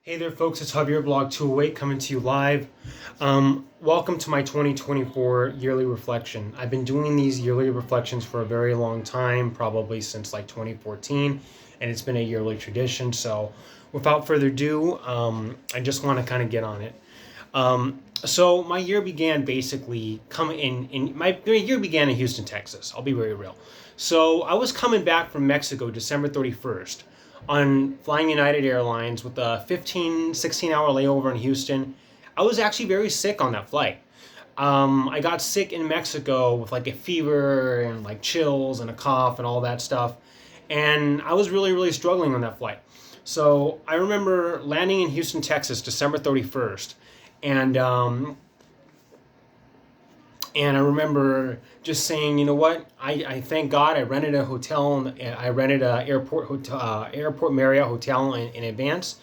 Hey there, folks. It's Javier Blog 208 coming to you live. Welcome to my 2024 yearly reflection. I've been doing these yearly reflections for a very long time, probably since like 2014, and it's been a yearly tradition. So, without further ado, I just want to kind of get on it. So my year began basically coming in my year began in Houston, Texas. I'll be very real. So I was coming back from Mexico December 31st on flying United Airlines with a 16 hour layover in Houston. I was actually very sick on that flight. I got sick in Mexico with like a fever and like chills and a cough and all that stuff. And I was really, really struggling on that flight. So I remember landing in Houston, Texas, December 31st. And and I remember just saying, you know what? I thank God I rented a hotel. And I rented a airport Marriott hotel in advance,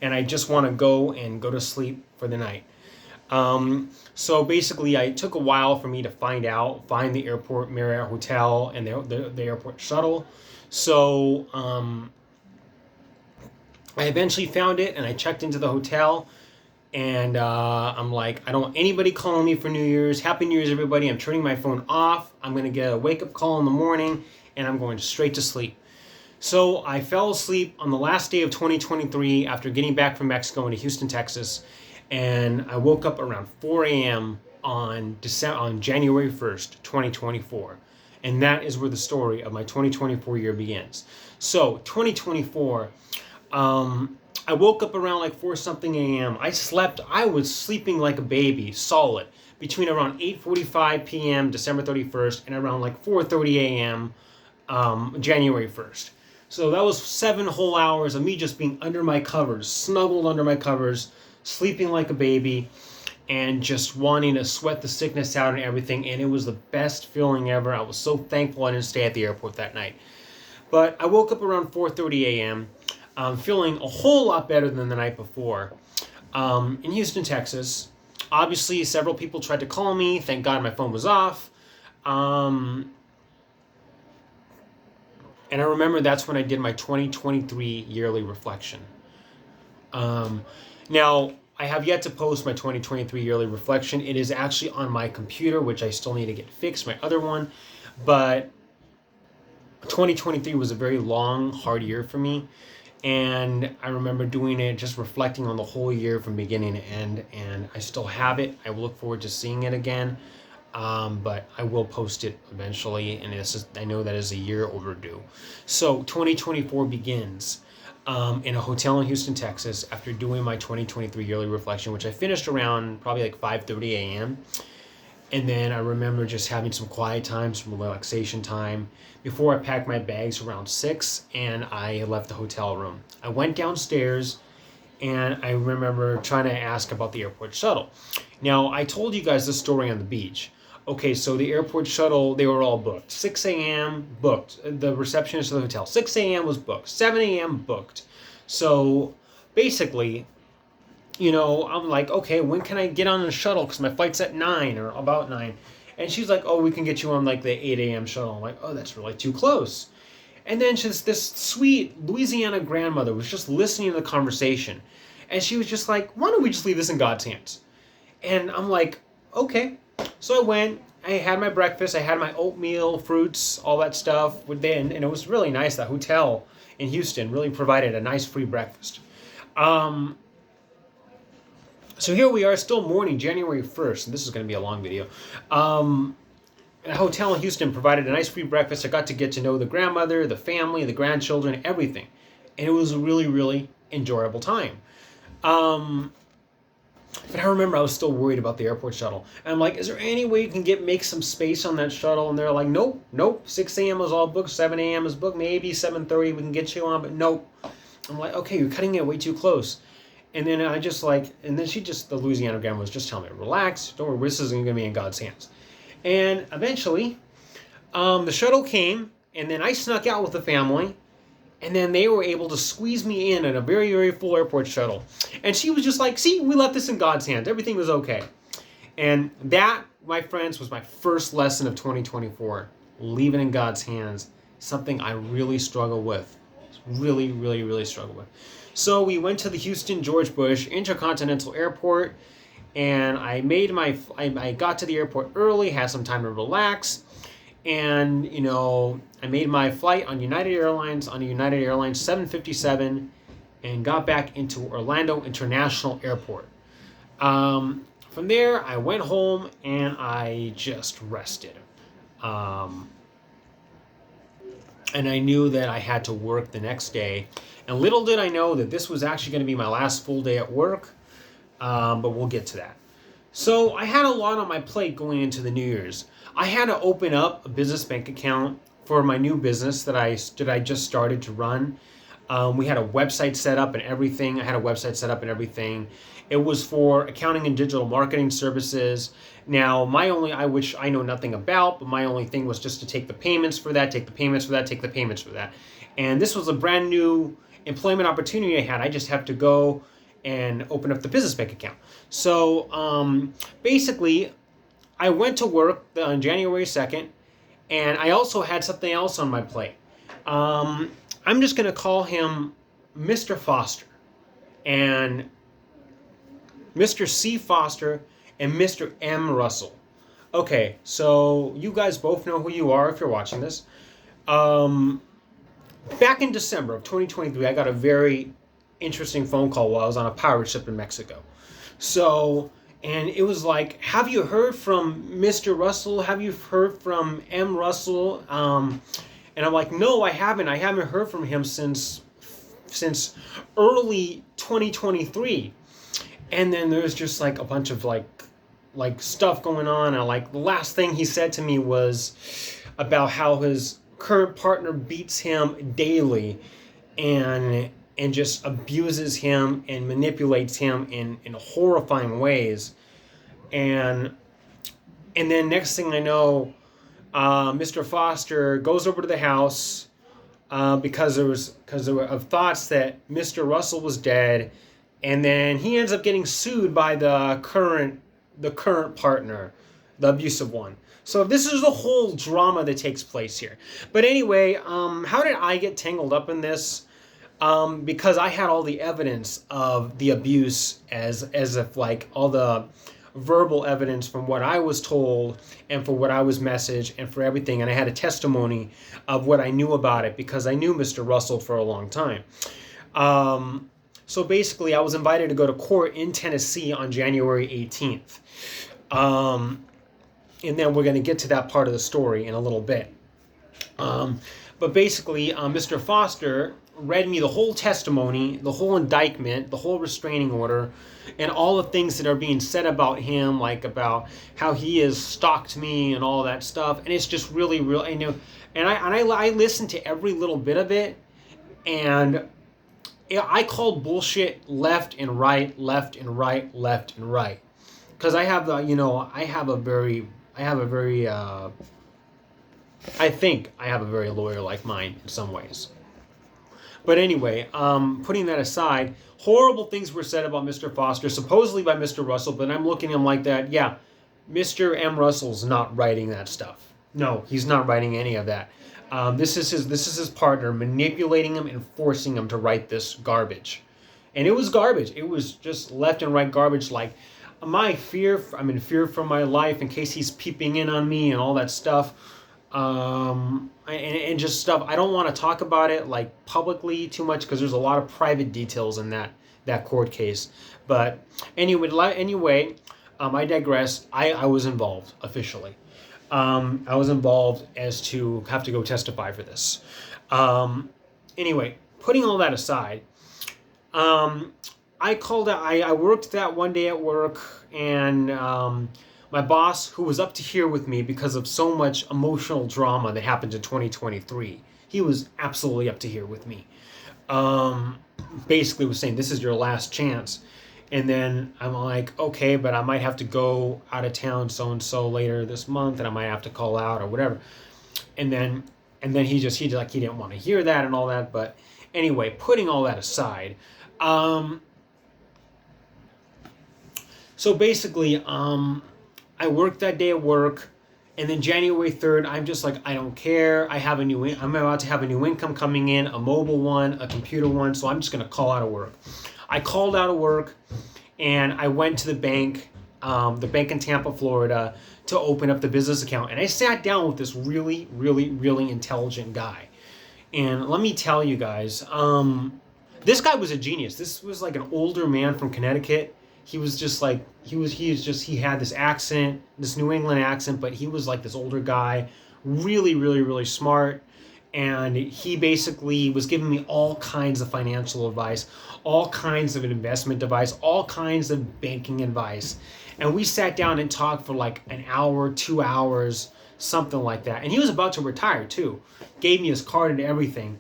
and I just want to go to sleep for the night. So basically, it took a while for me to find the airport Marriott hotel and the airport shuttle. So I eventually found it, and I checked into the hotel. And I'm like, I don't want anybody calling me for New Year's. Happy New Year's, everybody. I'm turning my phone off. I'm going to get a wake-up call in the morning, and I'm going straight to sleep. So I fell asleep on the last day of 2023 after getting back from Mexico into Houston, Texas. And I woke up around 4 a.m. on January 1st, 2024. And that is where the story of my 2024 year begins. So 2024, I woke up around like 4 something a.m. I was sleeping like a baby, solid, between around 8:45 p.m. December 31st and around like 4:30 a.m. January 1st. So that was 7 whole hours of me just being under my covers, snuggled under my covers, sleeping like a baby, and just wanting to sweat the sickness out and everything. And it was the best feeling ever. I was so thankful I didn't stay at the airport that night. But I woke up around 4:30 a.m. Feeling a whole lot better than the night before. In Houston, Texas, obviously several people tried to call me. Thank God my phone was off. And I remember that's when I did my 2023 yearly reflection. Now, I have yet to post my 2023 yearly reflection. It is actually on my computer, which I still need to get fixed, my other one. But 2023 was a very long, hard year for me. And I remember doing it, just reflecting on the whole year from beginning to end. And I still have it. I will look forward to seeing it again. But I will post it eventually. And I know that is a year overdue. So 2024 begins in a hotel in Houston, Texas, after doing my 2023 yearly reflection, which I finished around probably like 5:30 a.m. And then I remember just having some quiet time, some relaxation time before I packed my bags around 6 and I left the hotel room. I went downstairs and I remember trying to ask about the airport shuttle. Now, I told you guys this story on the beach. Okay, so the airport shuttle, they were all booked. 6 a.m. booked. The receptionist of the hotel. 6 a.m. was booked. 7 a.m. booked. So basically, I'm like, okay, when can I get on the shuttle? Because my flight's at 9 or about 9. And she's like, oh, we can get you on like the 8 a.m. shuttle. I'm like, oh, that's really too close. And then this sweet Louisiana grandmother was just listening to the conversation. And she was just like, why don't we just leave this in God's hands? And I'm like, okay. So I went, I had my breakfast, I had my oatmeal, fruits, all that stuff. And it was really nice. The hotel in Houston really provided a nice free breakfast. So here we are, still morning, January 1st, and this is going to be a long video. A hotel in Houston provided a nice free breakfast. I got to get to know the grandmother, the family, the grandchildren, everything. And it was a really, really enjoyable time. But I remember I was still worried about the airport shuttle. And I'm like, is there any way you can make some space on that shuttle? And they're like, nope. 6 a.m. was all booked, 7 a.m. is booked, maybe 7:30 we can get you on, but nope. I'm like, okay, you're cutting it way too close. And then the Louisiana grandma was just telling me, relax, don't worry, this isn't going to be in God's hands. And eventually, the shuttle came, and then I snuck out with the family, and then they were able to squeeze me in a very, very full airport shuttle. And she was just like, see, we left this in God's hands. Everything was okay. And that, my friends, was my first lesson of 2024. Leave it in God's hands. Something I really struggle with. Really, really, really struggle with. So we went to the Houston George Bush Intercontinental Airport, and I got to the airport early, had some time to relax, and I made my flight on United Airlines, 757, and got back into Orlando International Airport. From there, I went home and I just rested. And I knew that I had to work the next day. And little did I know that this was actually going to be my last full day at work. But we'll get to that. So I had a lot on my plate going into the New Year's. I had to open up a business bank account for my new business that I just started to run. We had a website set up and everything. It was for accounting and digital marketing services. Now, which I know nothing about, but my only thing was just to take the payments for that. And this was a brand new employment opportunity I had. I just have to go and open up the business bank account. So basically, I went to work on January 2nd, and I also had something else on my plate. I'm just going to call him Mr. Foster, and Mr. C. Foster, and Mr. M. Russell. Okay, so you guys both know who you are if you're watching this. Back in December of 2023, I got a very interesting phone call while I was on a pirate ship in Mexico. So, and it was like, have you heard from Mr. Russell? Have you heard from M. Russell? And I'm like, no, I haven't. I haven't heard from him since early 2023. And then there's just like a bunch of like stuff going on. And like the last thing he said to me was about how his current partner beats him daily and just abuses him and manipulates him in horrifying ways. And then next thing I know, Mr. Foster goes over to the house because there were thoughts that Mr. Russell was dead, and then he ends up getting sued by the current partner, the abusive one. So this is the whole drama that takes place here. But anyway, how did I get tangled up in this? Because I had all the evidence of the abuse as if like all the verbal evidence from what I was told and for what I was messaged and for everything. And I had a testimony of what I knew about it because I knew Mr. Russell for a long time. So basically I was invited to go to court in Tennessee on January 18th. And then we're going to get to that part of the story in a little bit. But basically, Mr. Foster read me the whole testimony, the whole indictment, the whole restraining order, and all the things that are being said about him, like about how he has stalked me and all that stuff. And it's just really, and I listened to every little bit of it, and I called bullshit left and right, because I have I think I have a very lawyer-like mind in some ways. But anyway, putting that aside, horrible things were said about Mr. Foster, supposedly by Mr. Russell, but I'm looking at him like that. Yeah, Mr. M. Russell's not writing that stuff. No, he's not writing any of that. This is his partner manipulating him and forcing him to write this garbage. And it was garbage. It was just left and right garbage. Like, I'm in fear for my life in case he's peeping in on me and all that stuff. And just stuff. I don't want to talk about it like publicly too much because there's a lot of private details in that court case. But anyway, I digress. I was involved officially. I was involved as to have to go testify for this. Anyway, putting all that aside, I worked that one day at work, and my boss, who was up to here with me because of so much emotional drama that happened in 2023, he was absolutely up to here with me. Basically was saying, this is your last chance. And then I'm like, okay, but I might have to go out of town so-and-so later this month, and I might have to call out or whatever. And then he didn't want to hear that and all that. But anyway, putting all that aside, so basically, I worked that day at work, And then January 3rd, I'm just like, I don't care. I'm about to have a new income coming in, a mobile one, a computer one. So I'm just going to call out of work. I called out of work and I went to the bank in Tampa, Florida, to open up the business account. And I sat down with this really, really, really intelligent guy. And let me tell you guys, this guy was a genius. This was like an older man from Connecticut. He was just like, he had this accent, this New England accent, but he was like this older guy, really, really, really smart. And he basically was giving me all kinds of financial advice, all kinds of investment advice, all kinds of banking advice. And we sat down and talked for like an hour, 2 hours, something like that. And he was about to retire too. Gave me his card and everything.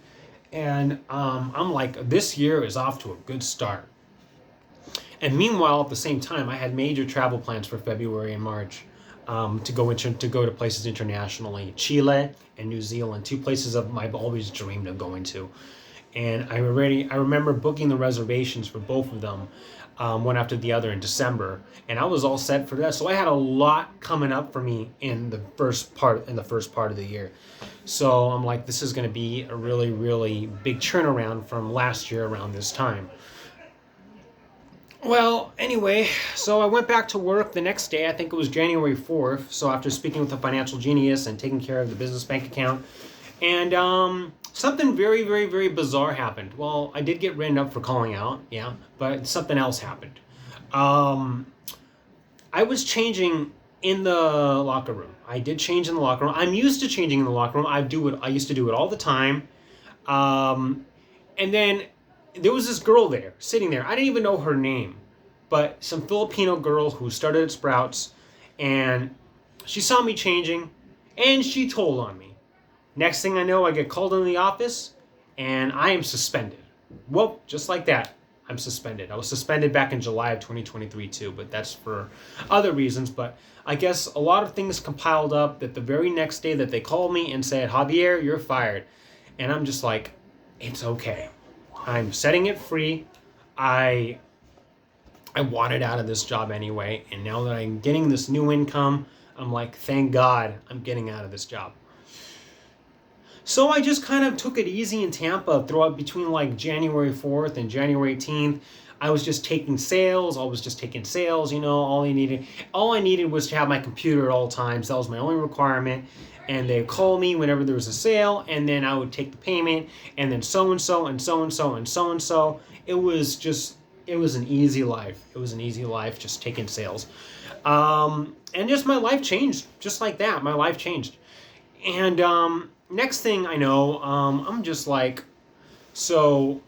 And I'm like, this year is off to a good start. And meanwhile, at the same time, I had major travel plans for February and March to go to places internationally, Chile and New Zealand, two places I've always dreamed of going to. And I remember booking the reservations for both of them, one after the other in December, and I was all set for that. So I had a lot coming up for me in the first part of the year. So I'm like, this is going to be a really, really big turnaround from last year around this time. Well, anyway, so I went back to work the next day. I think it was January 4th. So after speaking with a financial genius and taking care of the business bank account, and something very, very, very bizarre happened. Well, I did get written up for calling out, yeah, but something else happened. I was changing in the locker room. I did change in the locker room. I'm used to changing in the locker room. I used to do it all the time. And then there was this girl there, sitting there. I didn't even know her name, but some Filipino girl who started at Sprouts, and she saw me changing, and she told on me. Next thing I know, I get called into the office, and I am suspended. Well, just like that, I'm suspended. I was suspended back in July of 2023 too, but that's for other reasons. But I guess a lot of things compiled up that the very next day that they called me and said, Javier, you're fired. And I'm just like, it's okay. I'm setting it free. I wanted out of this job anyway, and now that I'm getting this new income, I'm like, thank God I'm getting out of this job. So I just kind of took it easy in Tampa throughout between like January 4th and January 18th. I was just taking sales. All I needed was to have my computer at all times. That was my only requirement. And they call me whenever there was a sale, and then I would take the payment, and then so-and-so, and so-and-so, and so-and-so. It was an easy life. It was an easy life just taking sales. And just my life changed just like that. My life changed. And next thing I know, I'm just like, so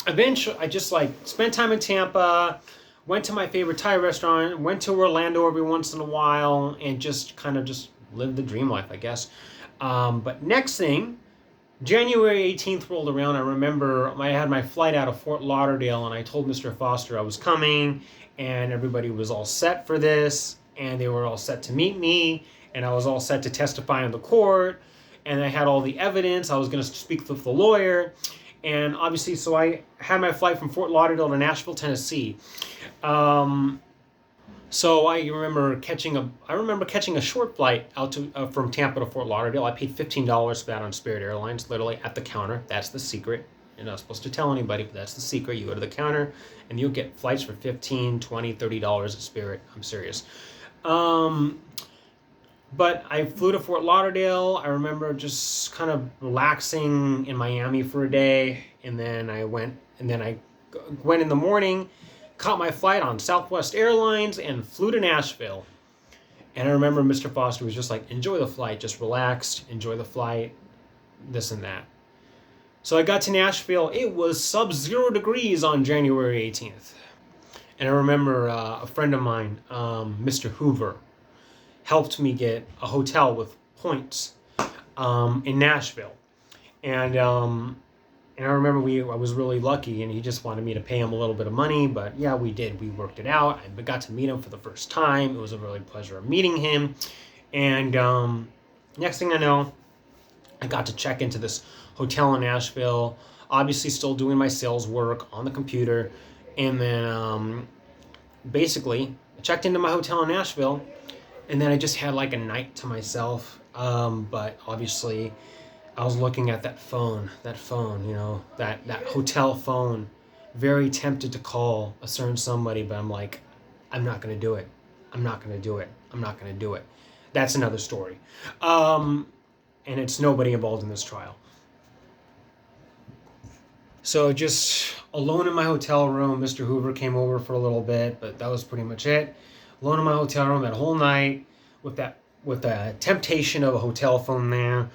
eventually I just like spent time in Tampa, went to my favorite Thai restaurant, went to Orlando every once in a while, and just kind of just lived the dream life, I guess. But next thing, January 18th rolled around. I remember I had my flight out of Fort Lauderdale, and I told Mr. Foster I was coming, and everybody was all set for this, and they were all set to meet me, and I was all set to testify in the court, and I had all the evidence. I was going to speak with the lawyer, and obviously, so I had my flight from Fort Lauderdale to Nashville, Tennessee. So I remember catching a short flight out to from Tampa to Fort Lauderdale. I paid $15 for that on Spirit Airlines, literally at the counter. That's the secret. You're not supposed to tell anybody, but that's the secret. You go to the counter, and you'll get flights for $15, $20, $30 at Spirit. I'm serious. But I flew to Fort Lauderdale. I remember just kind of relaxing in Miami for a day, and then I went in the morning, caught my flight on Southwest Airlines, and flew to Nashville. And I remember Mr. Foster was just like, enjoy the flight, just relaxed, enjoy the flight, this and that. So I got to Nashville. It was sub-zero degrees on January 18th. And I remember a friend of mine, Mr. Hoover, helped me get a hotel with points in Nashville. And I remember I was really lucky, and he just wanted me to pay him a little bit of money, but yeah, we did. We worked it out. I got to meet him for the first time. It was a really pleasure of meeting him. And next thing I know, I got to check into this hotel in Nashville, obviously still doing my sales work on the computer. And then basically, I checked into my hotel in Nashville, And then I just had like a night to myself. But obviously, I was looking at that phone, that hotel phone, very tempted to call a certain somebody, but I'm like, I'm not gonna do it. I'm not gonna do it. I'm not gonna do it. That's another story. Um, and it's nobody involved in this trial. So just alone in my hotel room. Mr. Hoover came over for a little bit, but that was pretty much it. Alone in my hotel room that whole night with the temptation of a hotel phone there,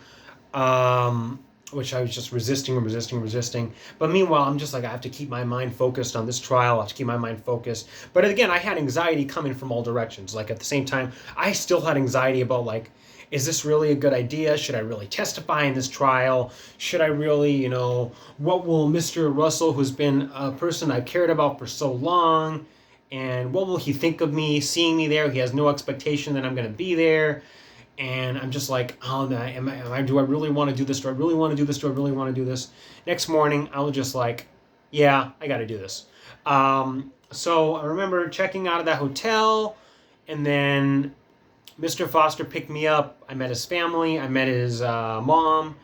which I was just resisting. But meanwhile, I'm just like, I have to keep my mind focused on this trial. I have to keep my mind focused. But again, I had anxiety coming from all directions. Like at the same time, I still had anxiety about like, is this really a good idea? Should I really testify in this trial? Should I really, what will Mr. Russell, who's been a person I've cared about for so long, and what will he think of me seeing me there? He has no expectation that I'm going to be there. And I'm just like, oh, do I really want to do this? Do I really want to do this? Do I really want to do this? Next morning, I was just like, yeah, I got to do this. So I remember checking out of that hotel, and then Mr. Foster picked me up. I met his family. I met his mom,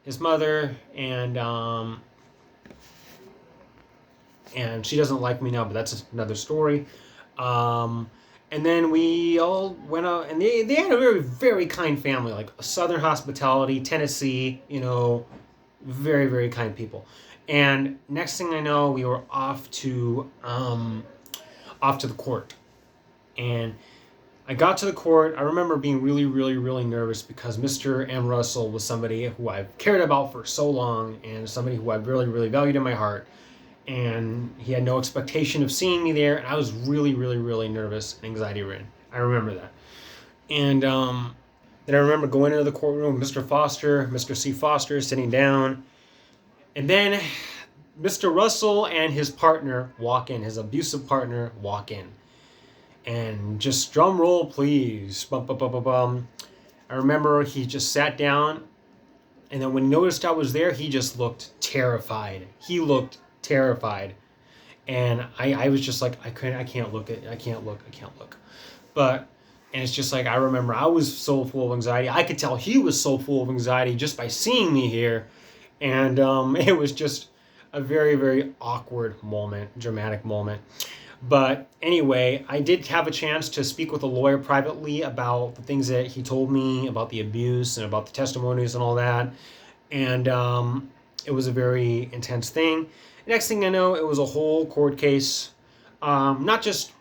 his mother, and she doesn't like me now, but that's another story. And then we all went out, and they had a very, very kind family, like Southern hospitality, Tennessee, very, very kind people. And next thing I know, we were off to the court. And I got to the court. I remember being really, really, really nervous because Mr. M. Russell was somebody who I've cared about for so long and somebody who I've really, really valued in my heart. And he had no expectation of seeing me there, and I was really, really, really nervous and anxiety-ridden. I remember that. And then I remember going into the courtroom, Mr. Foster, Mr. C. Foster, sitting down, and then Mr. Russell and his partner walk in, his abusive partner walk in. And just drum roll, please. Bum, bum, bum, bum, bum. I remember he just sat down, and then when he noticed I was there, he just looked terrified. He looked terrified, and I was just like, I can't look. But and it's just like, I remember I was so full of anxiety. I could tell he was so full of anxiety just by seeing me here, and it was just a very, very awkward moment, dramatic moment. But anyway, I did have a chance to speak with a lawyer privately about the things that he told me about the abuse and about the testimonies and all that, and it was a very intense thing. Next thing I know, it was a whole court case, not just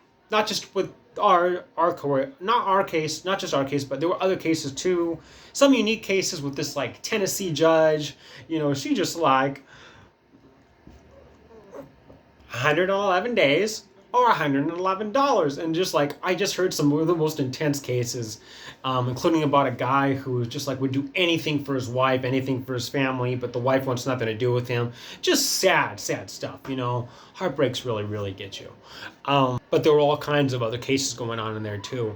with our court, not our case, not just our case, but there were other cases too. Some unique cases with this like Tennessee judge. She just like 111 days or $111, and just like I just heard some of the most intense cases, including about a guy who just like would do anything for his wife, anything for his family, but the wife wants nothing to do with him. Just sad stuff. Heartbreaks really, really get you. But there were all kinds of other cases going on in there too,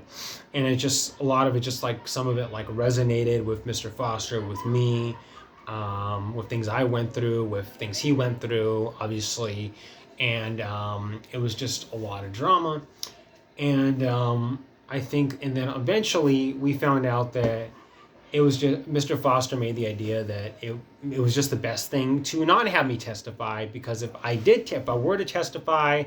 and it just, a lot of it, just like some of it like resonated with Mr. Foster, with me, with things I went through, with things he went through, obviously. And it was just a lot of drama. And I think, and then eventually we found out that it was just, Mr. Foster made the idea that it was just the best thing to not have me testify, because if I were to testify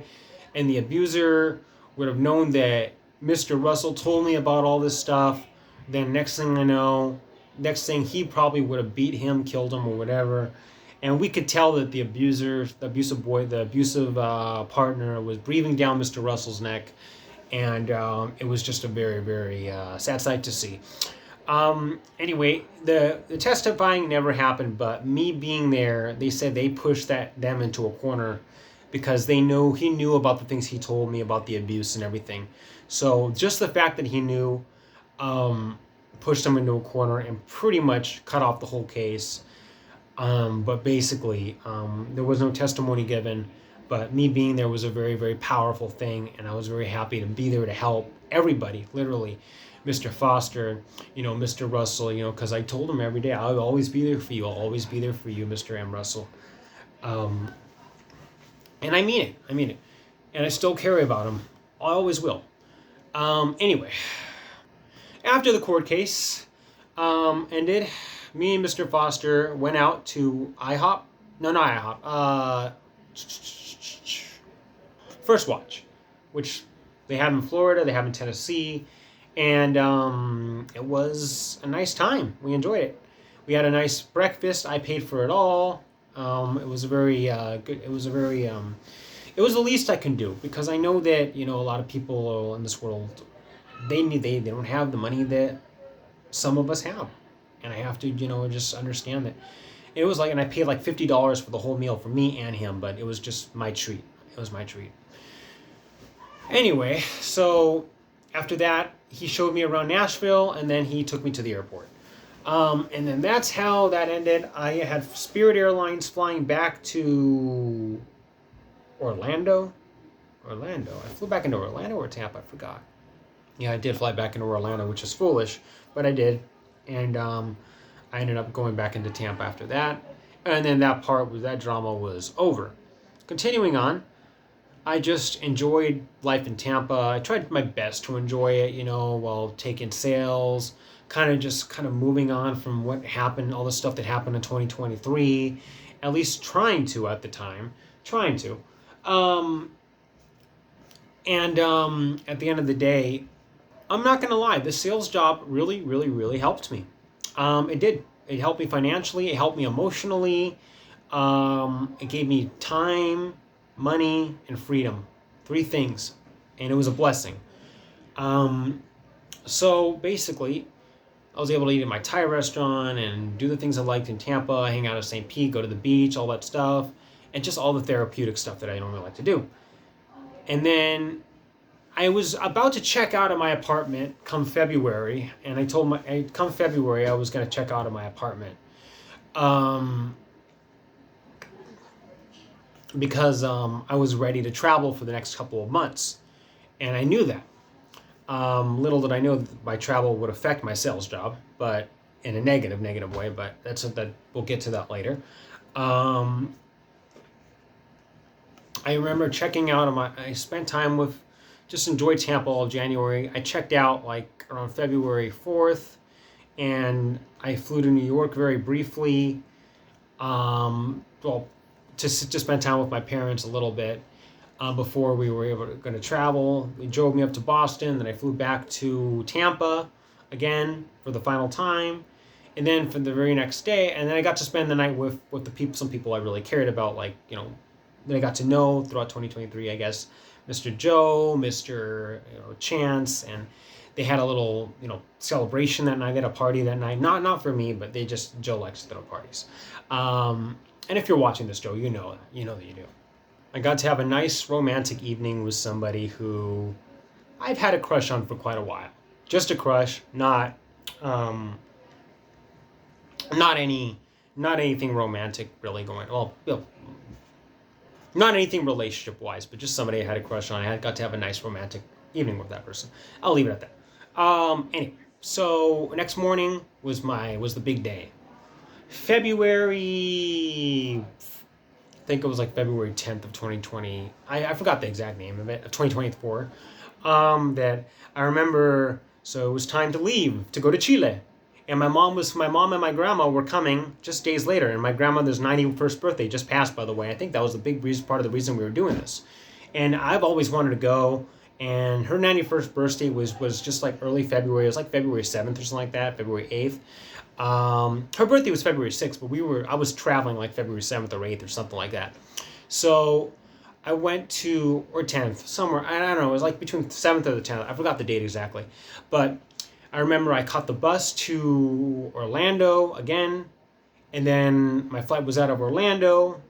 and the abuser would have known that Mr. Russell told me about all this stuff, then next thing he probably would have beat him, killed him, or whatever. And we could tell that the abusive partner was breathing down Mr. Russell's neck. And it was just a very, very sad sight to see. Anyway, the testifying never happened, but me being there, they said they pushed them into a corner because he knew about the things he told me about the abuse and everything. So just the fact that he knew pushed them into a corner and pretty much cut off the whole case. But basically, there was no testimony given, but me being there was a very, very powerful thing, and I was very happy to be there to help everybody, literally. Mr. Foster, Mr. Russell, because I told him every day, I'll always be there for you. I'll always be there for you, Mr. M. Russell. And I mean it. And I still care about him. I always will. Anyway, After the court case ended, me and Mr. Foster went out to IHOP. No, not IHOP. First Watch, which they have in Florida, they have in Tennessee, and it was a nice time. We enjoyed it. We had a nice breakfast. I paid for it all. It was a very good. It was a very it was the least I can do, because I know that a lot of people in this world, they don't have the money that some of us have, and I have to just understand that. It was like, and I paid like $50 for the whole meal for me and him, but it was just my treat. It was my treat. Anyway, so after that, he showed me around Nashville, and then he took me to the airport. And then that's how that ended. I had Spirit Airlines flying back to Orlando. I flew back into Orlando or Tampa, I forgot. Yeah, I did fly back into Orlando, which is foolish, but I did. And I ended up going back into Tampa after that. And then that drama was over. Continuing on, I just enjoyed life in Tampa. I tried my best to enjoy it, while taking sales, kind of moving on from what happened, all the stuff that happened in 2023, at least trying to at the time. At the end of the day, I'm not going to lie, the sales job really, really, really helped me. It did. It helped me financially. It helped me emotionally. It gave me time, money, and freedom. 3 things. And it was a blessing. So basically, I was able to eat at my Thai restaurant and do the things I liked in Tampa, hang out at St. Pete, go to the beach, all that stuff, and just all the therapeutic stuff that I normally like to do. And then I was about to check out of my apartment come February, and I told come February I was going to check out of my apartment. Because I was ready to travel for the next couple of months. And I knew that. Little did I know that my travel would affect my sales job, but in a negative way, but we'll get to that later. I remember checking out I spent time just enjoyed Tampa all January. I checked out like around February 4th, and I flew to New York very briefly. To spend time with my parents a little bit before we were going to travel. They drove me up to Boston, then I flew back to Tampa again for the final time, and then for the very next day, and then I got to spend the night with some people I really cared about, that I got to know throughout 2023, I guess, Mr. Joe, Mr. Chance, and they had a little celebration that night. They had a party that night, not for me, but Joe likes to throw parties. And if you're watching this, Joe, you know that you do. I got to have a nice romantic evening with somebody who I've had a crush on for quite a while. Just a crush, not anything romantic really going. Well, not anything relationship wise, but just somebody I had a crush on. I got to have a nice romantic evening with that person. I'll leave it at that. Anyway, so next morning was the big day. February, I think it was like February 10th of 2020. I forgot the exact name of it, of 2024. That I remember, so it was time to leave, to go to Chile. And my mom and my grandma were coming just days later. And my grandmother's 91st birthday just passed, by the way. I think that was the big part of the reason we were doing this. And I've always wanted to go. And her 91st birthday was just like early February. It was like February 7th or something like that, February 8th. Her birthday was February 6th, but I was traveling like February 7th or 8th or something like that. So I went to, or 10th, somewhere, I don't know, it was like between 7th or the 10th. I forgot the date exactly. But I remember I caught the bus to Orlando again, and then my flight was out of Orlando,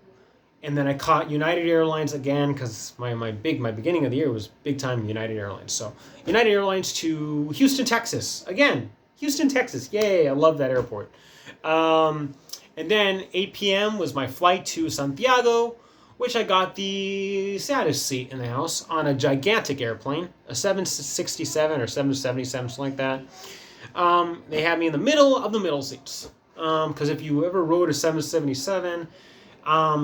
and then I caught United Airlines again, because my beginning of the year was big time United Airlines. So United Airlines to Houston, Texas, again. Houston, Texas, yay, I love that airport. And then 8 p.m. was my flight to Santiago, which I got the saddest seat in the house on a gigantic airplane, a 767 or 777, something like that. They had me in the middle of the middle seats. Because if you ever rode a 777,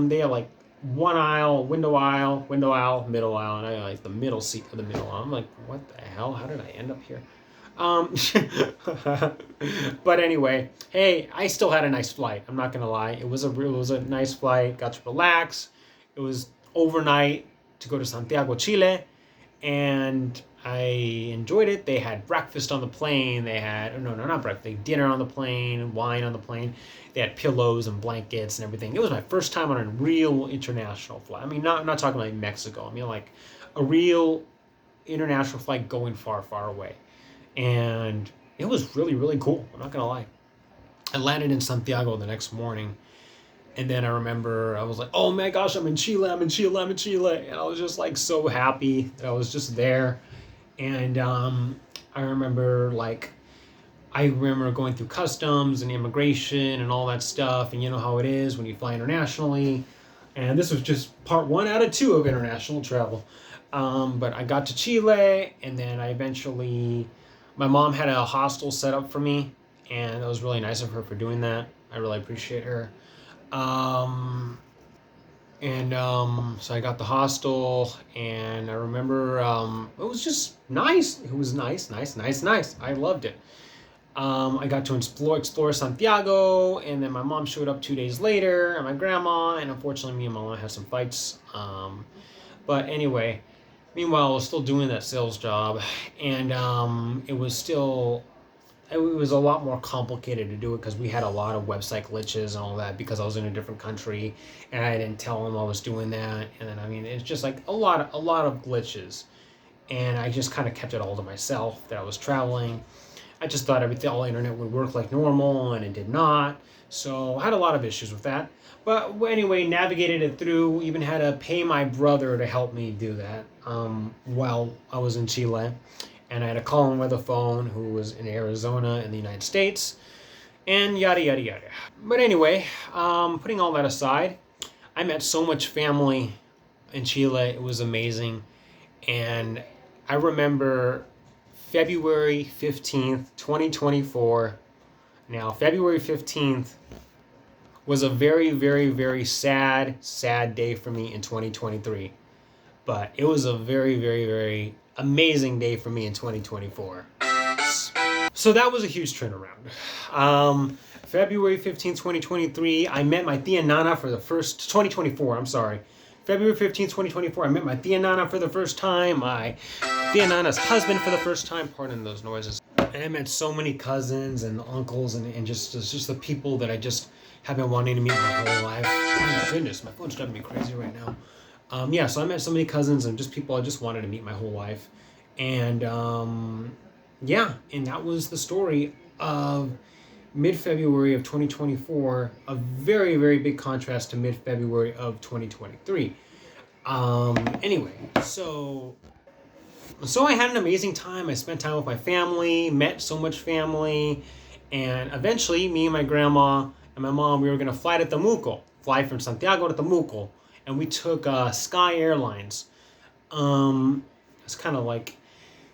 they have like one aisle, window aisle, middle aisle, and I like the middle seat of the middle aisle. I'm like, what the hell? How did I end up here? Um, but anyway, hey, I still had a nice flight. I'm not gonna lie. It was a nice flight. Got to relax. It was overnight to go to Santiago, Chile, and I enjoyed it. They had breakfast on the plane. They had no, no, not breakfast. They had dinner on the plane, wine on the plane. They had pillows and blankets and everything. It was my first time on a real international flight. I mean, not I'm not talking like Mexico. I mean like a real international flight going far, far away, and it was really, really cool. I'm not gonna lie. I landed in Santiago the next morning, and then I remember I was like, "Oh my gosh, I'm in Chile! I'm in Chile! I'm in Chile!" And I was just like so happy that I was just there. And I remember going through customs and immigration and all that stuff, and you know how it is when you fly internationally. And this was just part one out of two of international travel. But I got to Chile, and then my mom had a hostel set up for me, and it was really nice of her for doing that. I really appreciate her. Um, and so I got the hostel, and I remember it was just nice. It was nice, nice, nice, nice. I loved it. I got to explore Santiago, and then my mom showed up 2 days later, and my grandma, and unfortunately, me and my mom had some fights. But anyway, meanwhile, I was still doing that sales job, and it was a lot more complicated to do it because we had a lot of website glitches and all that because I was in a different country and I didn't tell them I was doing that. And then I mean, it's just like a lot of glitches, and I just kind of kept it all to myself that I was traveling. I just thought all the internet would work like normal, and it did not. So I had a lot of issues with that. But anyway, navigated it through. Even had to pay my brother to help me do that while I was in Chile. And I had to call him with a phone who was in Arizona in the United States. And yada, yada, yada. But anyway, putting all that aside, I met so much family in Chile. It was amazing. And I remember February 15th, 2024. Now, February 15th was a very, very, very sad, sad day for me in 2023. But it was a very, very, very amazing day for me in 2024. So that was a huge turnaround. February 15th, 2023, I met my Tia Nana for the first, 2024, I'm sorry. February 15th, 2024, I met my Tia Nana for the first time, my Tia Nana's husband for the first time, pardon those noises. And I met so many cousins and uncles and just the people that I just have been wanting to meet my whole life. Oh my goodness, my phone's driving me crazy right now. Yeah, so I met so many cousins and just people I just wanted to meet my whole life. And yeah, and that was the story of mid-February of 2024, a very, very big contrast to mid-February of 2023. Anyway, so I had an amazing time. I spent time with my family, met so much family, and eventually me and my grandma and my mom, we were going to fly from Santiago to Temuco, and we took Sky Airlines. It's kind of like,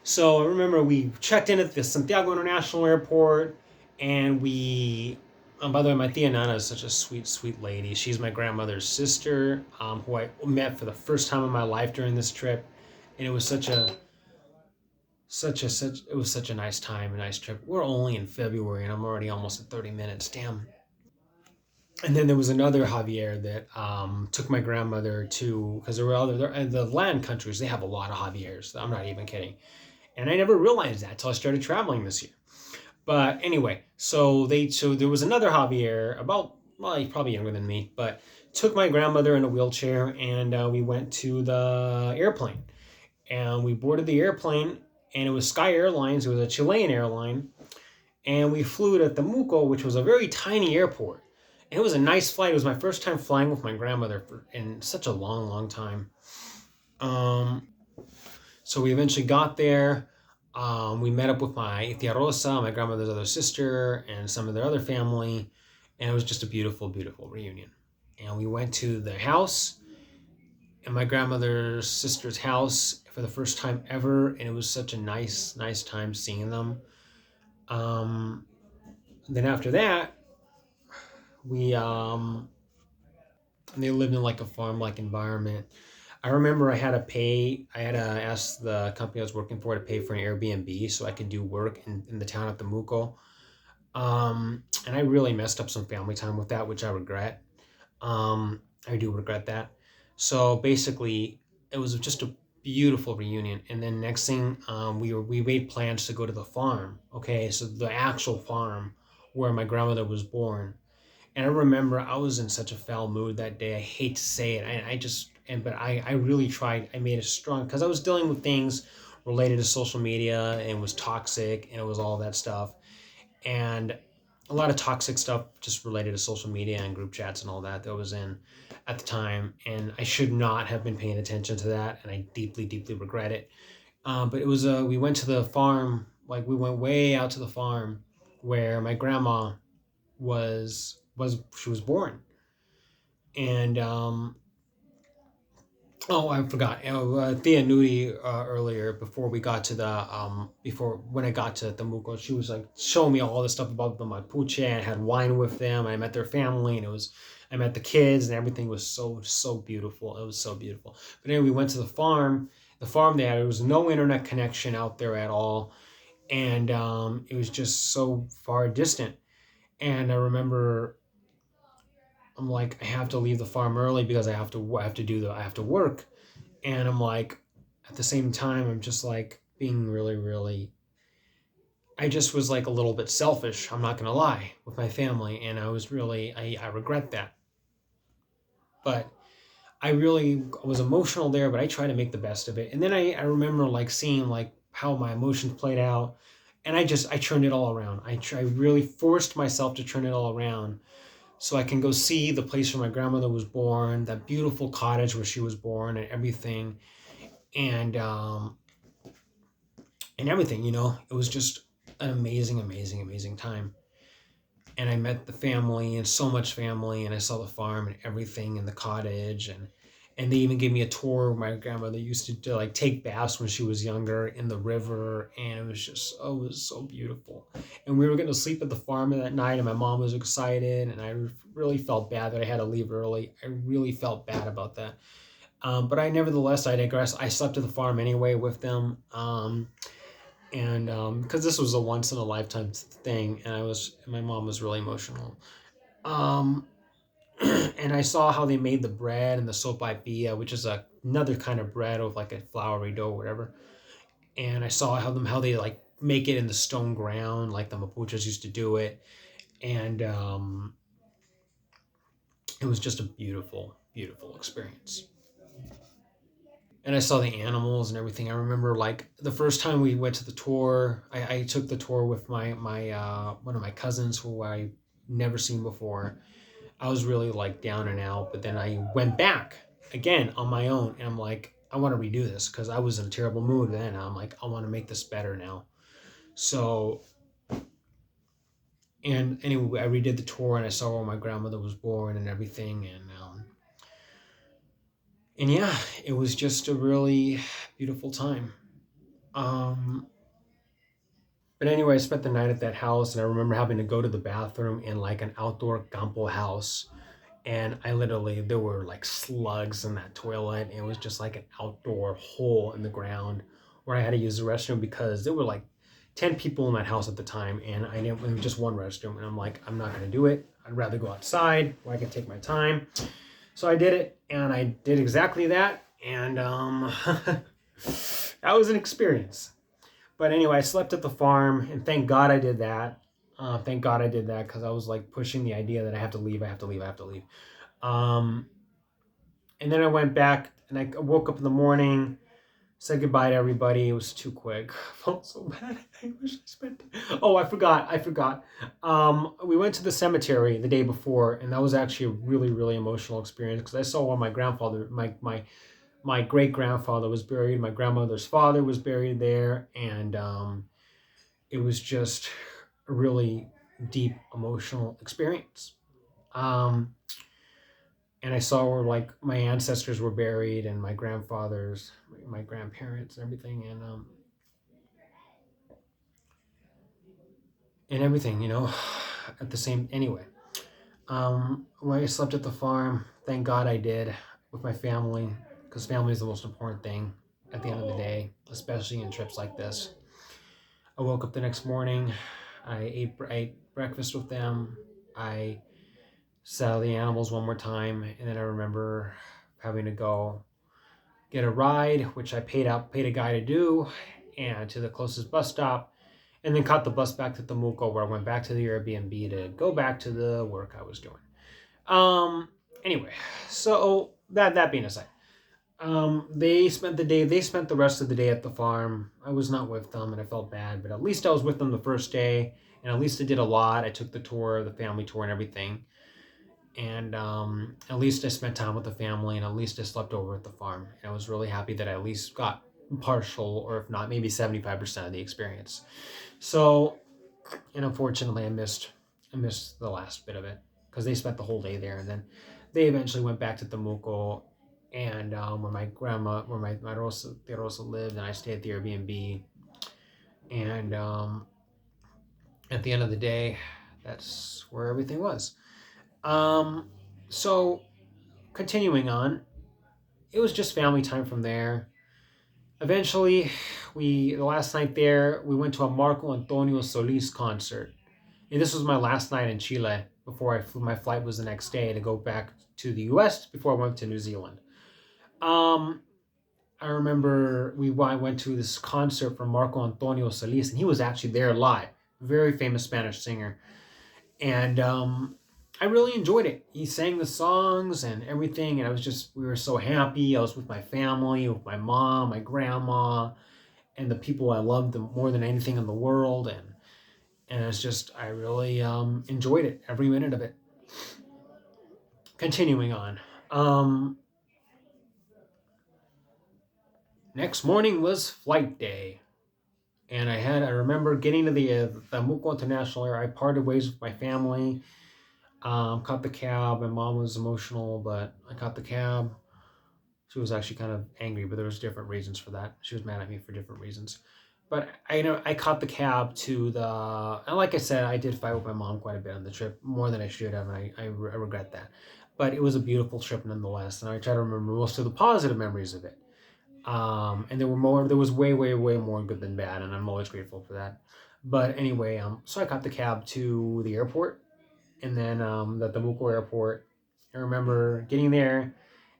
so I remember we checked in at the Santiago International Airport, and by the way, my Tia Nana is such a sweet, sweet lady. She's my grandmother's sister, who I met for the first time in my life during this trip, and it was it was such a nice time, a nice trip. We're only in February, and I'm already almost at 30 minutes. Damn. And then there was another Javier that took my grandmother to, because there were the land countries, they have a lot of Javiers. I'm not even kidding. And I never realized that until I started traveling this year. But anyway, so there was another Javier, he's probably younger than me, but took my grandmother in a wheelchair, and we went to the airplane. And we boarded the airplane, and it was Sky Airlines. It was a Chilean airline. And we flew to Temuco, which was a very tiny airport. And it was a nice flight. It was my first time flying with my grandmother in such a long, long time. Um, so we eventually got there. We met up with my Tia Rosa, my grandmother's other sister, and some of their other family. And it was just a beautiful, beautiful reunion. And we went to the house, and my grandmother's sister's house for the first time ever. And it was such a nice, nice time seeing them. Then after that, we they lived in like a farm-like environment. I remember I had to ask the company I was working for to pay for an Airbnb so I could do work in the town of Temuco. And I really messed up some family time with that, which I regret. I do regret that. So basically, it was just a beautiful reunion. And then next thing, we made plans to go to the farm. Okay, so the actual farm where my grandmother was born. And I remember I was in such a foul mood that day. I hate to say it. I just and but I really tried. I made it strong because I was dealing with things related to social media and it was toxic and it was all that stuff. And a lot of toxic stuff just related to social media and group chats and all that that was in at the time. And I should not have been paying attention to that. And I deeply, deeply regret it. But it was, we went to the farm, like we went way out to the farm where my grandma she was born. And, oh, I forgot. Thea Nudi earlier before we got to the before when I got to Temuco, she was like showing me all this stuff about the Mapuche. And I had wine with them. I met their family, and I met the kids, and everything was so beautiful. It was so beautiful. But anyway, we went to the farm. The farm there was no internet connection out there at all, and it was just so far distant. And I remember I'm like, I have to leave the farm early because I have to work. And I'm like, at the same time, I'm just like being really, really, I just was like a little bit selfish. I'm not going to lie with my family. And I regret that. But I really was emotional there, but I try to make the best of it. And then I remember like seeing like how my emotions played out. And I turned it all around. I really forced myself to turn it all around so I can go see the place where my grandmother was born, that beautiful cottage where she was born, and everything, and everything. It was just an amazing, amazing, amazing time. And I met the family and so much family, and I saw the farm and everything, and the cottage, and they even gave me a tour. My grandmother used to like take baths when she was younger in the river, and it was so beautiful. And we were going to sleep at the farm that night, and my mom was excited, and I really felt bad that I had to leave early. I really felt bad about that. But I digress. I slept at the farm anyway with them, and because this was a once in a lifetime thing, and my mom was really emotional. Um, and I saw how they made the bread and the sopapilla, which is another kind of bread with like a floury dough or whatever. And I saw how they like make it in the stone ground, like the Mapuches used to do it. And it was just a beautiful, beautiful experience. And I saw the animals and everything. I remember like the first time we went to the tour, I took the tour with my one of my cousins who I never seen before. I was really like down and out, but then I went back again on my own, and I'm like, I want to redo this because I was in a terrible mood then. I'm like, I want to make this better now. So, and anyway, I redid the tour and I saw where my grandmother was born and everything, and yeah, it was just a really beautiful time. Um, but anyway, I spent the night at that house, and I remember having to go to the bathroom in like an outdoor campo house. And there were like slugs in that toilet. It was just like an outdoor hole in the ground where I had to use the restroom because there were like 10 people in that house at the time. And I didn't, it was just one restroom. And I'm like, I'm not going to do it. I'd rather go outside where I can take my time. So I did it, and I did exactly that. And that was an experience. But anyway, I slept at the farm, and thank God I did that. Thank God I did that because I was like pushing the idea that I have to leave, I have to leave, I have to leave. Um, and then I went back, and I woke up in the morning, said goodbye to everybody. It was too quick. I felt so bad. I wish I spent. Oh, I forgot. We went to the cemetery the day before, and that was actually a really, really emotional experience because I saw where my great grandfather was buried. My grandmother's father was buried there, and it was just a really deep emotional experience. Um, and I saw where like my ancestors were buried and my grandfathers, my grandparents, and everything, and everything, at the same anyway. When I slept at the farm, thank God I did with my family. because family is the most important thing at the end of the day, especially in trips like this. I woke up the next morning. I ate breakfast with them. I saddled the animals one more time, and then I remember having to go get a ride, which I paid a guy to do, and to the closest bus stop, and then caught the bus back to Temuco, where I went back to the Airbnb to go back to the work I was doing. Um. Anyway, so that being aside, they spent the rest of the day at the farm. I was not with them, and I felt bad, but at least I was with them the first day, and at least I did a lot. I took the tour, the family tour, and everything. And at least I spent time with the family, and at least I slept over at the farm. And I was really happy that I at least got partial, or if not, maybe 75% of the experience. So, and unfortunately, I missed the last bit of it because they spent the whole day there, and then they eventually went back to Temuco, and where my grandma, where my Rosa lived, and I stayed at the Airbnb. And at the end of the day, that's where everything was. Um, so continuing on, it was just family time from there. Eventually, the last night there, we went to a Marco Antonio Solis concert. And this was my last night in Chile before my flight was the next day to go back to the US before I went to New Zealand. Um, I remember I went to this concert from Marco Antonio Solis, and he was actually there live. Very famous Spanish singer. And I really enjoyed it. He sang the songs and everything, and we were so happy. I was with my family, with my mom, my grandma, and the people I loved more than anything in the world. And I really enjoyed it, every minute of it. Continuing on. Next morning was flight day. And I remember getting to the Muco International Air. I parted ways with my family. Caught the cab. My mom was emotional, but I caught the cab. She was actually kind of angry, but there was different reasons for that. She was mad at me for different reasons. But I caught the cab and like I said, I did fight with my mom quite a bit on the trip, more than I should have, and I regret that. But it was a beautiful trip nonetheless, and I try to remember most of the positive memories of it. And there was way, way, way more good than bad, and I'm always grateful for that. But anyway, so I caught the cab to the airport, and then the Temuco airport. I remember getting there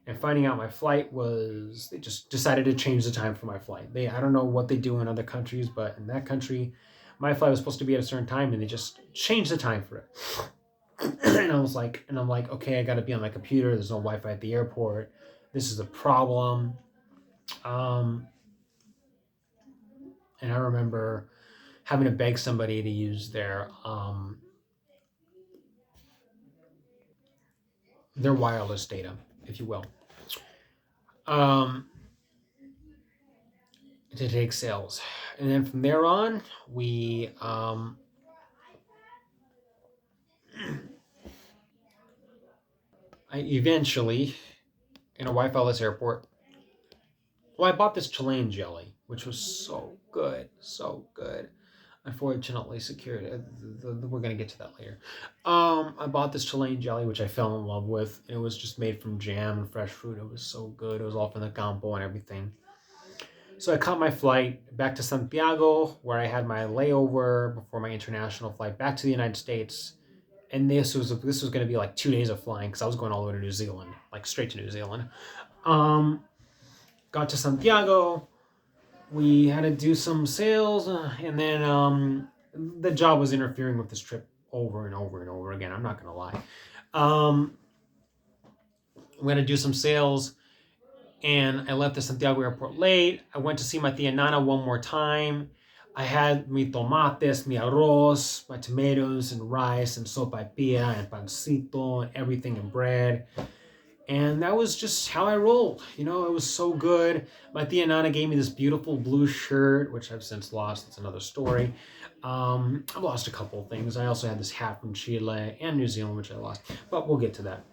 and finding out my flight they just decided to change the time for my flight. I don't know what they do in other countries, but in that country, my flight was supposed to be at a certain time, and they just changed the time for it. And I'm like, okay, I got to be on my computer. There's no Wi-Fi at the airport. This is a problem. And I remember having to beg somebody to use their wireless data, if you will, to take sales. And then from there on, I eventually, in a Wi-Fi-less airport, I bought this Chilean jelly, which was so good, so good. Unfortunately, secured. We're gonna get to that later. I bought this Chilean jelly, which I fell in love with. It was just made from jam and fresh fruit. It was so good. It was all from the campo and everything. So I caught my flight back to Santiago, where I had my layover before my international flight back to the United States. And this was going to be like 2 days of flying because I was going all the way to New Zealand, like straight to New Zealand. Got to Santiago. We had to do some sales, and then the job was interfering with this trip over and over and over again. I'm not going to lie. We had to do some sales, and I left the Santiago airport late. I went to see my tia Nana one more time. I had mi tomates, mi arroz, my tomatoes and rice and sopaipilla and pancito and everything and bread. And that was just how I rolled. You know, it was so good. My tia Nana gave me this beautiful blue shirt, which I've since lost. It's another story. I've lost a couple of things. I also had this hat from Chile and New Zealand, which I lost. But we'll get to that.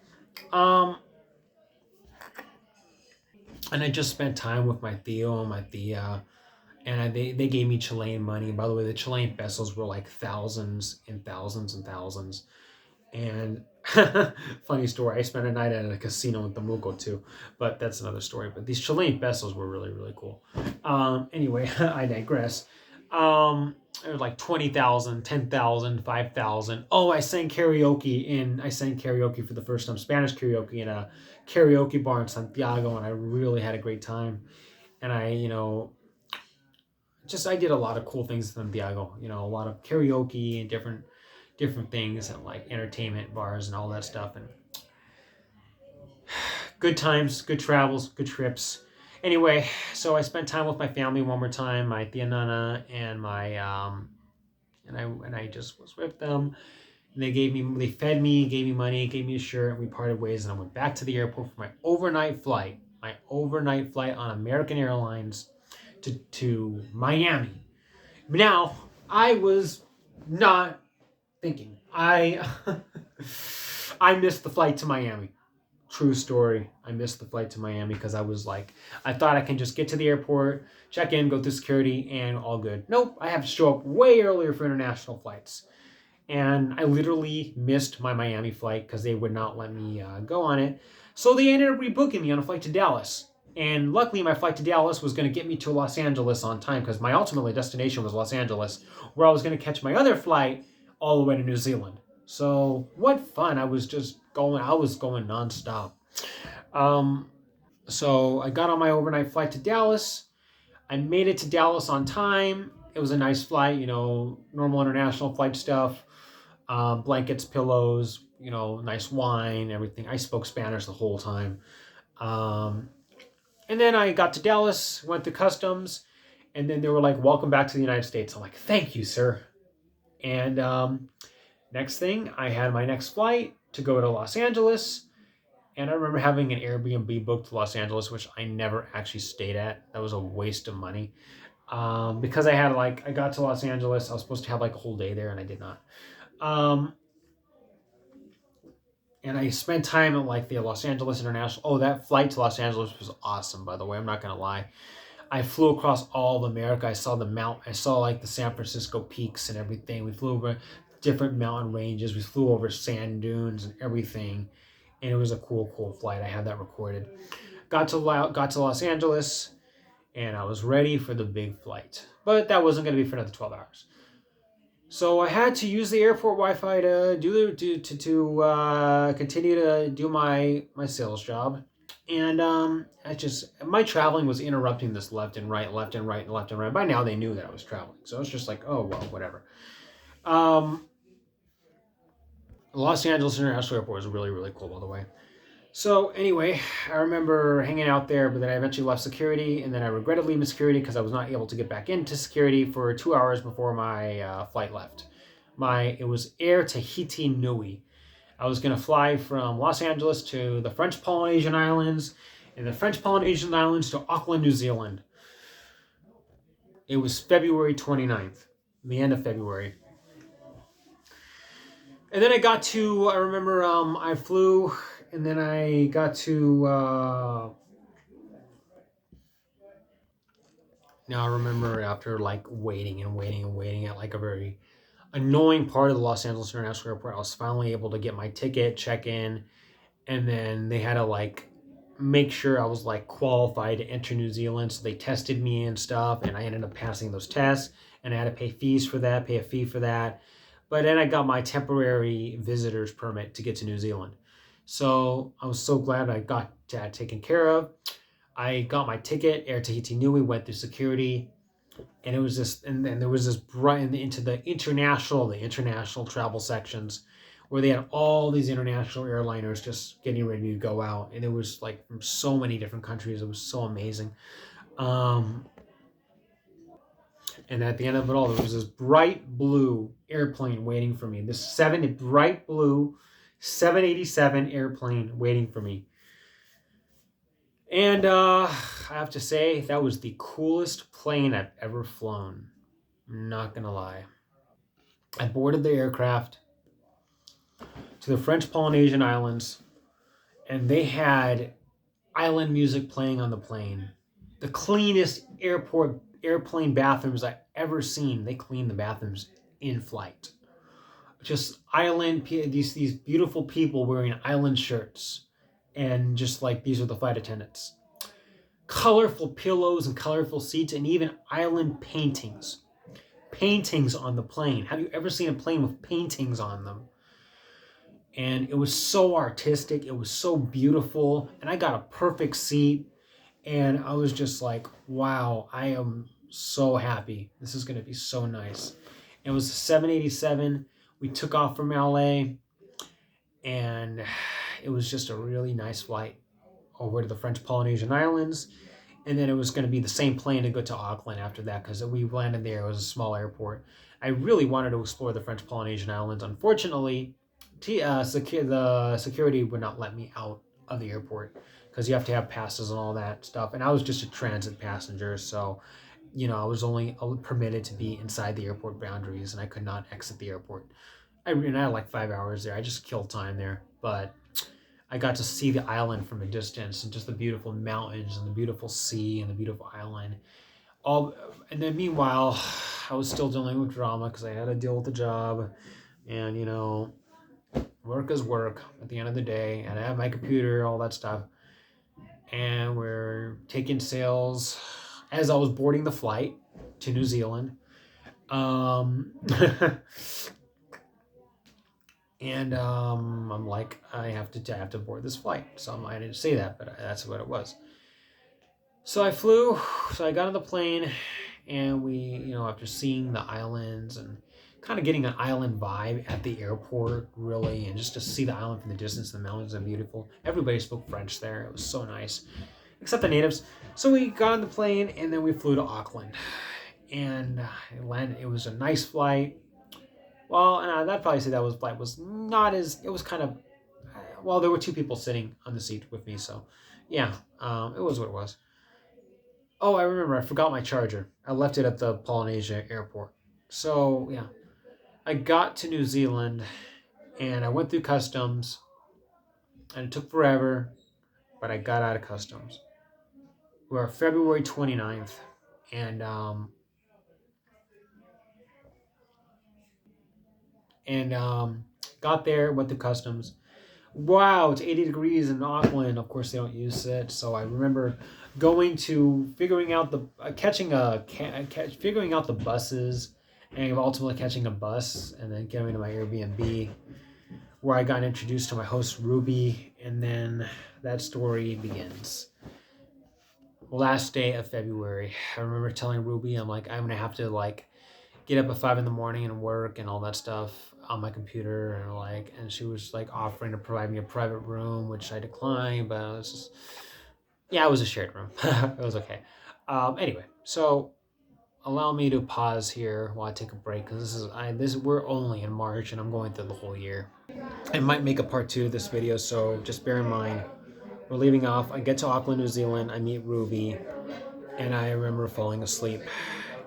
And I just spent time with my tío and my tia. And they gave me Chilean money. By the way, the Chilean pesos were like thousands and thousands and thousands. And funny story, I spent a night at a casino in Temuco too, but that's another story. But these Chilean pesos were really, really cool. Anyway, I digress. It was like 20,000, 10,000, 5,000. Oh, I sang karaoke for the first time, Spanish karaoke in a karaoke bar in Santiago, and I really had a great time. And I did a lot of cool things in Santiago, a lot of karaoke and different things and like entertainment bars and all that stuff, and good times, good travels, good trips. Anyway, so I spent time with my family one more time, my tia Nana and my and I just was with them. And they fed me, gave me money, gave me a shirt, and we parted ways. And I went back to the airport for my overnight flight on American Airlines to Miami. Now I was not thinking. I missed the flight to Miami. True story. I missed the flight to Miami because I thought I can just get to the airport, check in, go through security, and all good. Nope, I have to show up way earlier for international flights. And I literally missed my Miami flight because they would not let me go on it. So they ended up rebooking me on a flight to Dallas. And luckily, my flight to Dallas was going to get me to Los Angeles on time because my ultimately destination was Los Angeles, where I was going to catch my other flight all the way to New Zealand. So what fun! I was going nonstop. Um, so I got on my overnight flight to Dallas. I made it to Dallas on time. It was a nice flight, normal international flight stuff, blankets, pillows, nice wine, everything. I spoke Spanish the whole time. Um, and then I got to Dallas, went to customs, and then they were like, "Welcome back to the United States." I'm like, "Thank you, sir." And next thing, I had my next flight to go to Los Angeles. And I remember having an Airbnb booked to Los Angeles, which I never actually stayed at. That was a waste of money. Because I got to Los Angeles, I was supposed to have like a whole day there, and I did not. Um, and I spent time at like the Los Angeles International. Oh, that flight to Los Angeles was awesome, by the way. I'm not gonna lie. I flew across all of America. I saw I saw like the San Francisco peaks and everything. We flew over different mountain ranges. We flew over sand dunes and everything. And it was a cool flight. I had that recorded. Got to Los Angeles, and I was ready for the big flight. But that wasn't going to be for another 12 hours. So I had to use the airport Wi-Fi to continue to do my sales job, and I just my traveling was interrupting this left and right, left and right, left and right. By now they knew that I was traveling, so it's just like, oh well, whatever. Um, Los Angeles International Airport was really really cool, by the way. So anyway, I remember hanging out there, but then I eventually left security, and then I regretted leaving security because I was not able to get back into security for 2 hours before my flight left. It was Air Tahiti Nui. I was gonna fly from Los Angeles to the French Polynesian Islands, and the French Polynesian Islands to Auckland, New Zealand. It was February 29th, the end of February. And then I remember I flew, and then I got to now I remember after like waiting and waiting and waiting at like a very annoying part of the Los Angeles International Airport, I was finally able to get my ticket, check in, and then they had to like make sure I was like qualified to enter New Zealand. So they tested me and stuff, and I ended up passing those tests, and I had to pay a fee for that. But then I got my temporary visitor's permit to get to New Zealand. So I was so glad I got that taken care of. I got my ticket, Air Tahiti Nui, went through security, and it was just, and then there was this bright into the international travel sections where they had all these international airliners just getting ready to go out, and it was like from so many different countries. It was so amazing. Um, and at the end of it all, there was this bright blue airplane waiting for me. Bright blue 787 airplane waiting for me. And I have to say, that was the coolest plane I've ever flown. I'm not gonna lie. I boarded the aircraft to the French Polynesian Islands, and they had island music playing on the plane. The cleanest airplane bathrooms I've ever seen. They cleaned the bathrooms in flight. just these beautiful people wearing island shirts, and just like these are the flight attendants. Colorful pillows and colorful seats, and even island paintings on the plane. Have you ever seen a plane with paintings on them? And it was so artistic, it was so beautiful, and I got a perfect seat, and I was just like, wow, I am so happy. This is going to be so nice. It was a 787. We took off from LA, and it was just a really nice flight over to the French Polynesian Islands. And then it was going to be the same plane to go to Auckland after that, because we landed there. It was a small airport. I really wanted to explore the French Polynesian Islands. Unfortunately, the security would not let me out of the airport, because you have to have passes and all that stuff. And I was just a transit passenger, so I was only permitted to be inside the airport boundaries, and I could not exit the airport. I had like 5 hours there. I just killed time there, but I got to see the island from a distance, and just the beautiful mountains and the beautiful sea and the beautiful island. And then meanwhile, I was still dealing with drama because I had to deal with the job, and work is work at the end of the day, and I have my computer, all that stuff. And we're taking sales as I was boarding the flight to New Zealand. And I'm like, I have to board this flight. So I didn't say that, but that's what it was. So I flew. So I got on the plane, and we, after seeing the islands and kind of getting an island vibe at the airport, really, and just to see the island from the distance, the mountains are beautiful. Everybody spoke French there. It was so nice, except the natives. So we got on the plane, and then we flew to Auckland, and it landed. It was a nice flight. Well, and I'd probably say that flight was not as, it was kind of, well, there were two people sitting on the seat with me, so yeah, it was what it was. Oh, I remember, I forgot my charger. I left it at the Polynesia airport. So yeah, I got to New Zealand, and I went through customs, and it took forever, but I got out of customs. We were February 29th, and got there, went through customs. Wow, it's 80 degrees in Auckland. Of course, they don't use it. So I remember figuring out the buses, and ultimately catching a bus, and then going to my Airbnb, where I got introduced to my host Ruby, and then that story begins. Last day of February, I remember telling Ruby, I'm like, I'm gonna have to get up at 5 a.m. and work and all that stuff on my computer, and she was offering to provide me a private room, which I declined, but it was a shared room. It was okay. Anyway, so allow me to pause here while I take a break, because we're only in March, and I'm going through the whole year. I might make a part 2 of this video, so just bear in mind. We're leaving off. I get to Auckland, New Zealand. I meet Ruby, and I remember falling asleep.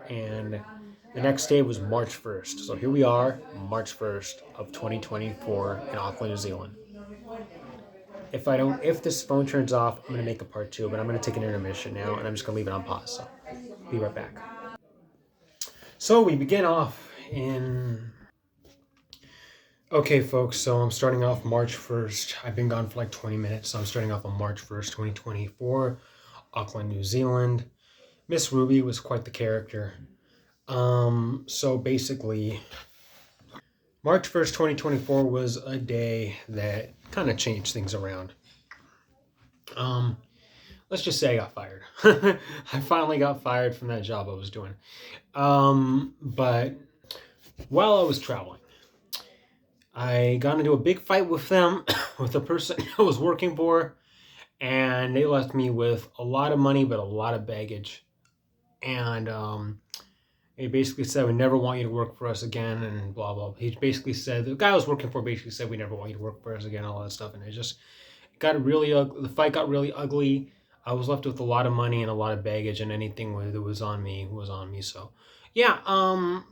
And the next day was March 1st. So here we are, March 1st of 2024 in Auckland, New Zealand. If this phone turns off, I'm gonna make a part 2, but I'm gonna take an intermission now, and I'm just gonna leave it on pause. So be right back. So we begin off in. Okay, folks, so I'm starting off March 1st. I've been gone for 20 minutes, so I'm starting off on March 1st, 2024, Auckland, New Zealand. Miss Ruby was quite the character. So basically, March 1st, 2024 was a day that kind of changed things around. Let's just say I got fired. I finally got fired from that job I was doing. But while I was traveling, I got into a big fight with them, with the person I was working for, and they left me with a lot of money, but a lot of baggage. And he basically said, we never want you to work for us again, and blah, blah. He basically said, the guy I was working for basically said, we never want you to work for us again, all that stuff. And it just got really ugly. The fight got really ugly. I was left with a lot of money and a lot of baggage, and anything that was on me was on me. So yeah,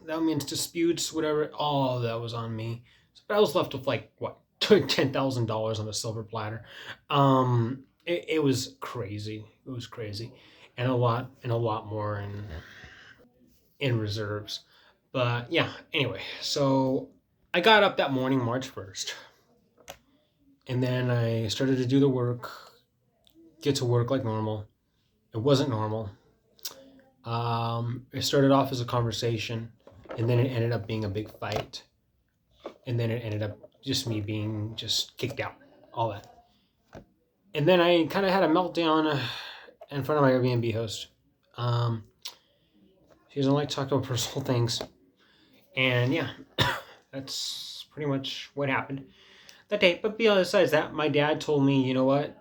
that means disputes, whatever, all that was on me. But I was left with $10,000 on a silver platter. It was crazy. It was crazy, and a lot more in reserves. But yeah, anyway, so I got up that morning, March 1st, and then I started to do the work, get to work like normal. It wasn't normal. It started off as a conversation, and then it ended up being a big fight, and then it ended up just me being just kicked out, all that. And then I kind of had a meltdown in front of my Airbnb host. Um, she doesn't like to talk about personal things, and yeah, that's pretty much what happened that day. But besides that, my dad told me, you know what?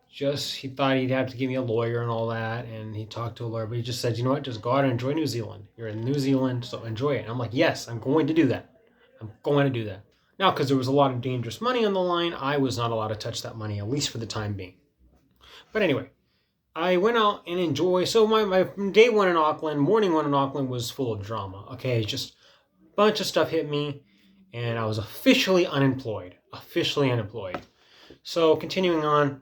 Just he thought he'd have to give me a lawyer and all that, and he talked to a lawyer, but he just said, you know what? Just go out and enjoy New Zealand. You're in New Zealand, so enjoy it. And I'm like, yes, I'm going to do that. I'm going to do that. Now, because there was a lot of dangerous money on the line, I was not allowed to touch that money, at least for the time being. But anyway, I went out and enjoyed. So my day one in Auckland, morning one in Auckland was full of drama. Okay, just a bunch of stuff hit me, and I was officially unemployed. Officially unemployed. So continuing on,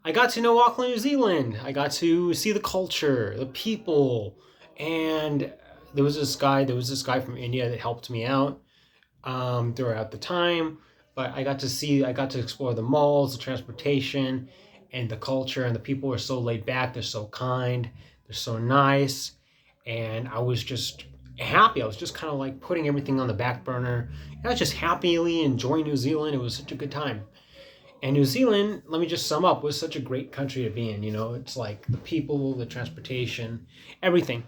I got to know Auckland, New Zealand. I got to see the culture, the people, and there was this guy from India that helped me out throughout the time. But I got to explore the malls, the transportation, and the culture. And the people are so laid back. They're so kind. They're so nice. And I was just happy. I was just kind of like putting everything on the back burner. I was just happily enjoying New Zealand. It was such a good time. And New Zealand, let me just sum up, was such a great country to be in. You know, it's like the people, the transportation, everything.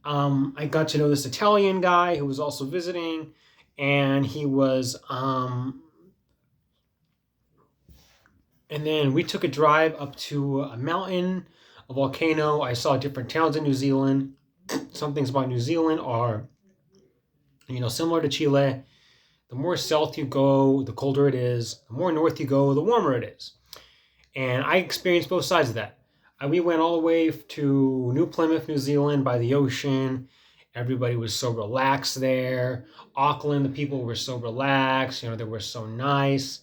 I got to know this Italian guy who was also visiting, and he was, and then we took a drive up to a mountain, a volcano. I saw different towns in New Zealand. Some things about New Zealand are, similar to Chile. The more south you go, the colder it is. The more north you go, the warmer it is. And I experienced both sides of that. We went all the way to New Plymouth, New Zealand by the ocean. Everybody was so relaxed there. Auckland, the people were so relaxed. They were so nice.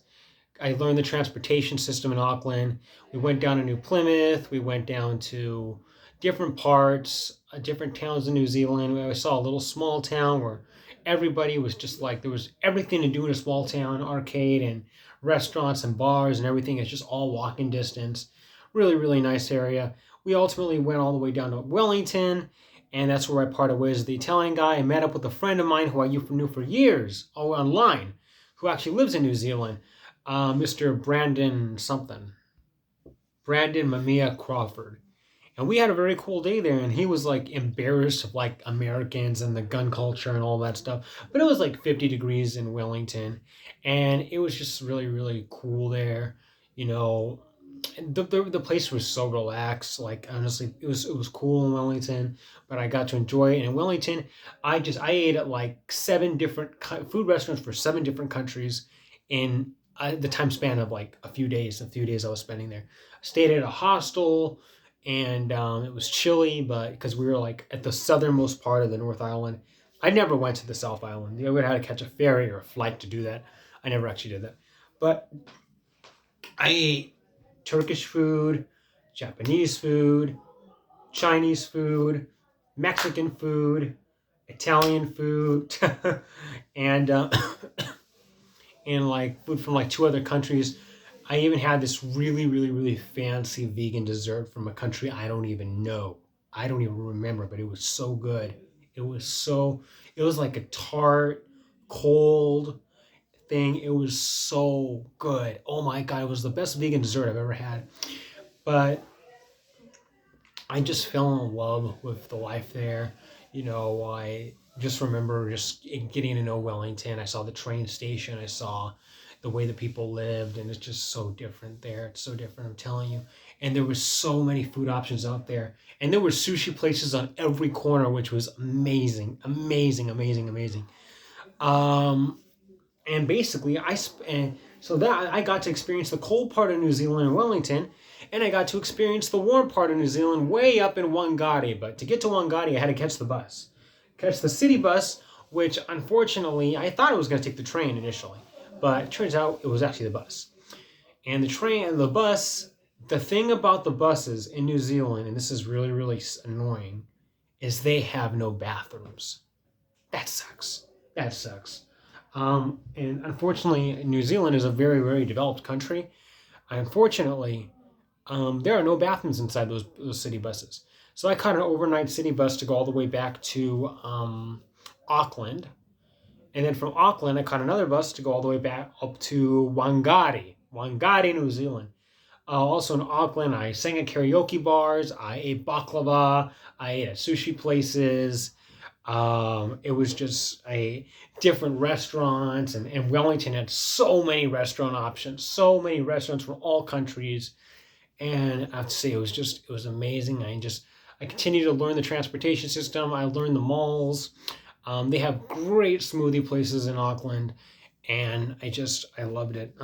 I learned the transportation system in Auckland. We went down to New Plymouth. We went down to different parts, different towns in New Zealand. I saw a little small town where everybody was just like, there was everything to do in a small town, arcade and restaurants and bars and everything. It's just all walking distance. Really, really nice area. We ultimately went all the way down to Wellington, and that's where I parted ways with the Italian guy. I met up with a friend of mine who I knew for years, online, who actually lives in New Zealand, Mr. Brandon something. Brandon Mamiya Crawford. And we had a very cool day there, and he was like embarrassed of like Americans and the gun culture and all that stuff. But it was like 50 degrees in Wellington, and it was just really, really cool there. The place was so relaxed. Like honestly, it was cool in Wellington, but I got to enjoy it. And in Wellington, I ate at like 7 different food restaurants for 7 different countries in the time span of like a few days. I was spending there. I stayed at a hostel. And it was chilly, but because we were like at the southernmost part of the North Island. I never went to the South Island. I would have had to catch a ferry or a flight to do that. I never actually did that. But I ate Turkish food, Japanese food, Chinese food, Mexican food, Italian food, and and like food from like 2 other countries. I even had this really, really, really fancy vegan dessert from a country I don't even know. I don't even remember, but it was so good. It was like a tart, cold thing. It was so good. Oh my God, it was the best vegan dessert I've ever had. But I just fell in love with the life there. I just remember just getting to know Wellington. I saw the train station. I saw the way the people lived, and it's just so different there. It's so different, I'm telling you. And there were so many food options out there, and there were sushi places on every corner, which was amazing, amazing, amazing, amazing. And basically, so that I got to experience the cold part of New Zealand in Wellington, and I got to experience the warm part of New Zealand way up in Wangari. But to get to Wangari, I had to catch the city bus, which unfortunately I thought I was going to take the train initially. But it turns out it was actually the bus. And the bus, the thing about the buses in New Zealand, and this is really, really annoying, is they have no bathrooms. That sucks. And unfortunately, New Zealand is a very, very developed country. Unfortunately, there are no bathrooms inside those city buses. So I caught an overnight city bus to go all the way back to Auckland. And then from Auckland, I caught another bus to go all the way back up to Wangari, New Zealand. Also in Auckland, I sang at karaoke bars. I ate baklava. I ate at sushi places. It was just a different restaurants, and Wellington had so many restaurant options, so many restaurants from all countries. And I have to say, it was amazing. I continued to learn the transportation system. I learned the malls. They have great smoothie places in Auckland, and I loved it.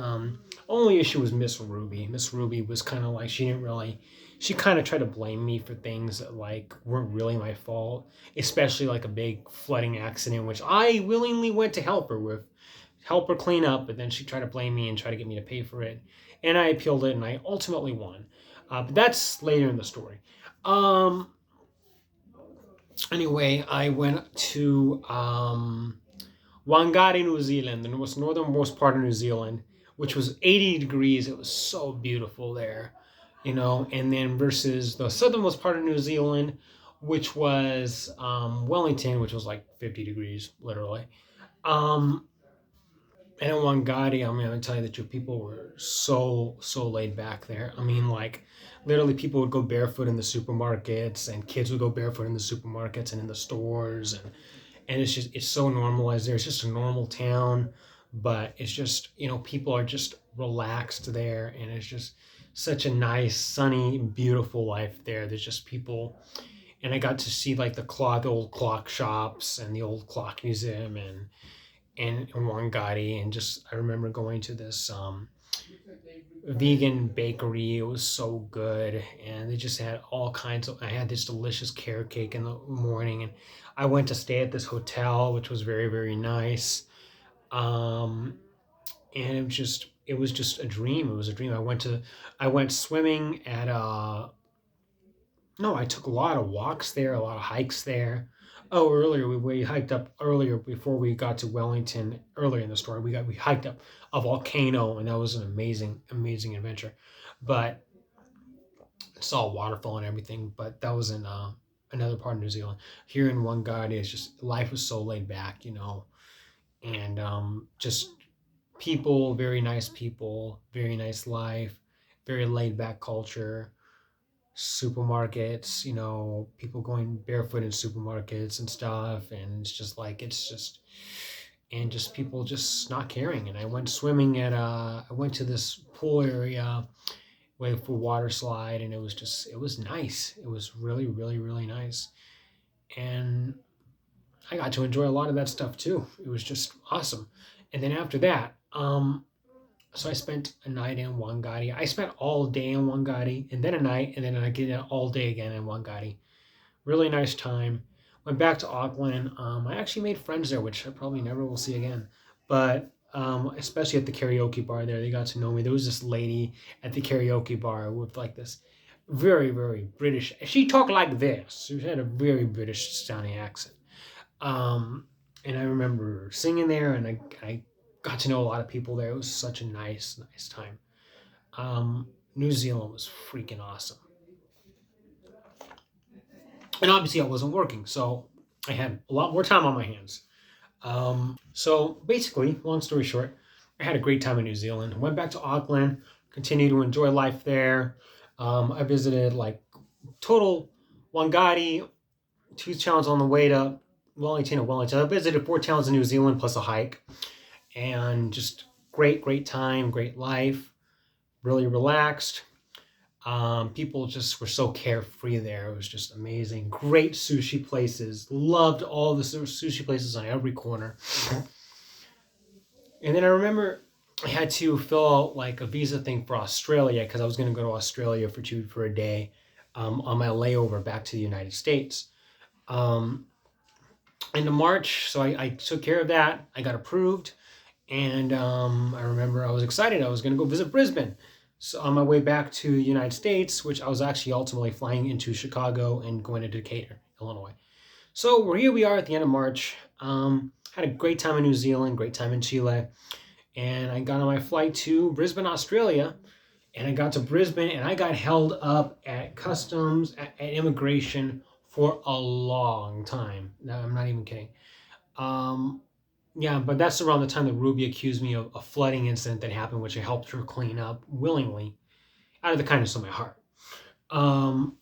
Only issue was Miss Ruby. Miss Ruby was kind of like she kind of tried to blame me for things that like weren't really my fault, especially like a big flooding accident, which I willingly went to help her clean up, but then she tried to blame me and try to get me to pay for it, and I appealed it, and I ultimately won. But that's later in the story. Um, anyway, I went to Wangari, New Zealand, the most northernmost part of New Zealand, which was 80 degrees. It was so beautiful there, and then versus the southernmost part of New Zealand, which was Wellington, which was like 50 degrees, literally. Um, and in Wangari, I mean, I tell you the truth, people were so laid back there. I mean, like, literally, people would go barefoot in the supermarkets, and kids would go barefoot in the supermarkets and in the stores, and it's so normalized there. It's just a normal town, but it's just people are just relaxed there, and it's just such a nice, sunny, beautiful life there. There's just people, and I got to see like the old clock shops and the old clock museum and Wangari, and just I remember going to this vegan bakery. It was so good, and they just had all kinds of. I had this delicious carrot cake in the morning, and I went to stay at this hotel, which was very very nice. Um, and it was just a dream. It was a dream. I went swimming at no, I took a lot of walks there, a lot of hikes there. Oh, earlier we hiked up earlier before we got to Wellington. Earlier in the story, we hiked up a volcano, and that was an amazing adventure. But saw a waterfall and everything. But that was in another part of New Zealand. Here in Wangari, it's just life was so laid back, and just people, very nice life, very laid back culture, supermarkets, people going barefoot in supermarkets and stuff, and and just people just not caring. And I went swimming I went to this pool area wait for water slide, and it was nice. It was really, really, really nice. And I got to enjoy a lot of that stuff too. It was just awesome. And then after that, so I spent a night in Wangari. I spent all day in Wangari, and then a night, and then I get all day again in Wangari. Really nice time. Went back to Auckland. I actually made friends there, which I probably never will see again. But especially at the karaoke bar there, they got to know me. There was this lady at the karaoke bar with like this very, very British. She talked like this. She had a very British sounding accent. And I remember singing there, and I got to know a lot of people there. It was such a nice time. New Zealand was freaking awesome. And obviously, I wasn't working, so I had a lot more time on my hands. So basically, long story short, I had a great time in New Zealand. Went back to Auckland, continued to enjoy life there. I visited like total Wangari, two towns on the way to Wellington and Wellington. I visited 4 towns in New Zealand plus a hike, and just great time, great life, really relaxed. People just were so carefree there. It was just amazing. Great sushi places. Loved all the sushi places on every corner. And then I remember I had to fill out like a visa thing for Australia because I was going to go to Australia for a day on my layover back to the United States. Into March, so I took care of that. I got approved, and I remember I was excited. I was going to go visit Brisbane. So on my way back to the United States, which I was actually ultimately flying into Chicago and going to Decatur, Illinois. So here we are at the end of March. Had a great time in New Zealand, great time in Chile, and I got on my flight to Brisbane, Australia. And I got to Brisbane, and I got held up at customs, at immigration for a long time. No, I'm not even kidding. Um, yeah, but that's around the time that Ruby accused me of a flooding incident that happened, which I helped her clean up willingly out of the kindness of my heart. Um,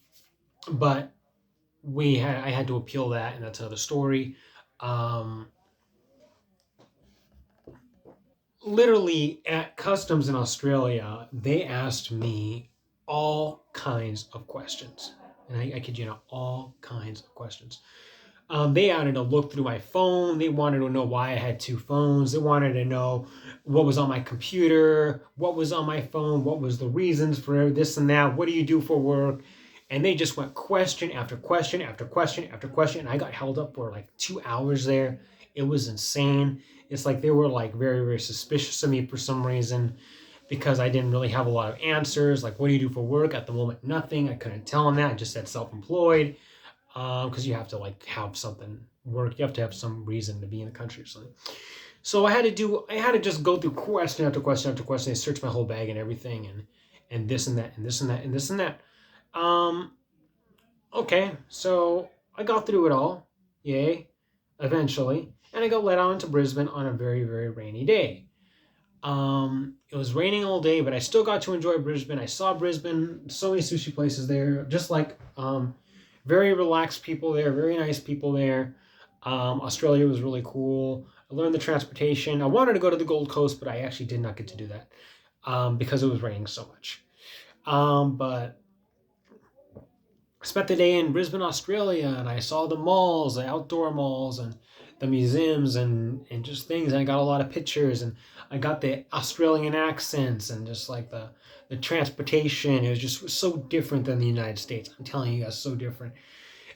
but I had to appeal that, and that's another story. Um, Literally at customs in Australia, they asked me all kinds of questions. And I kid you not, all kinds of questions. They wanted to look through my phone. They wanted to know why I had two phones. They wanted to know what was on my computer, what was on my phone, what was the reasons for this and that, what do you do for work? And they just went question after question after question after question. And I got held up for like 2 hours there. It was insane. It's like they were like very, very suspicious of me for some reason because I didn't really have a lot of answers. Like, what do you do for work? At the moment, nothing. I couldn't tell them that. I just said self-employed because you have to like have something work. You have to have some reason to be in the country or something. So I had to just go through question after question after question. They searched my whole bag and everything, and this and that and this and that and this and that. Um, okay, so I got through it all, yay, eventually, and I got let on to Brisbane on a very, very rainy day. It was raining all day, but I still got to enjoy Brisbane. I saw Brisbane, so many sushi places there, just like very relaxed people there, very nice people there. Australia was really cool. I learned the transportation. I wanted to go to the Gold Coast, but I actually did not get to do that because it was raining so much. But I spent the day in Brisbane, Australia, and I saw the malls, the outdoor malls, and the museums, and just things. And I got a lot of pictures, and I got the Australian accents, and just like the transportation. It was just so different than the United States. I'm telling you guys, so different.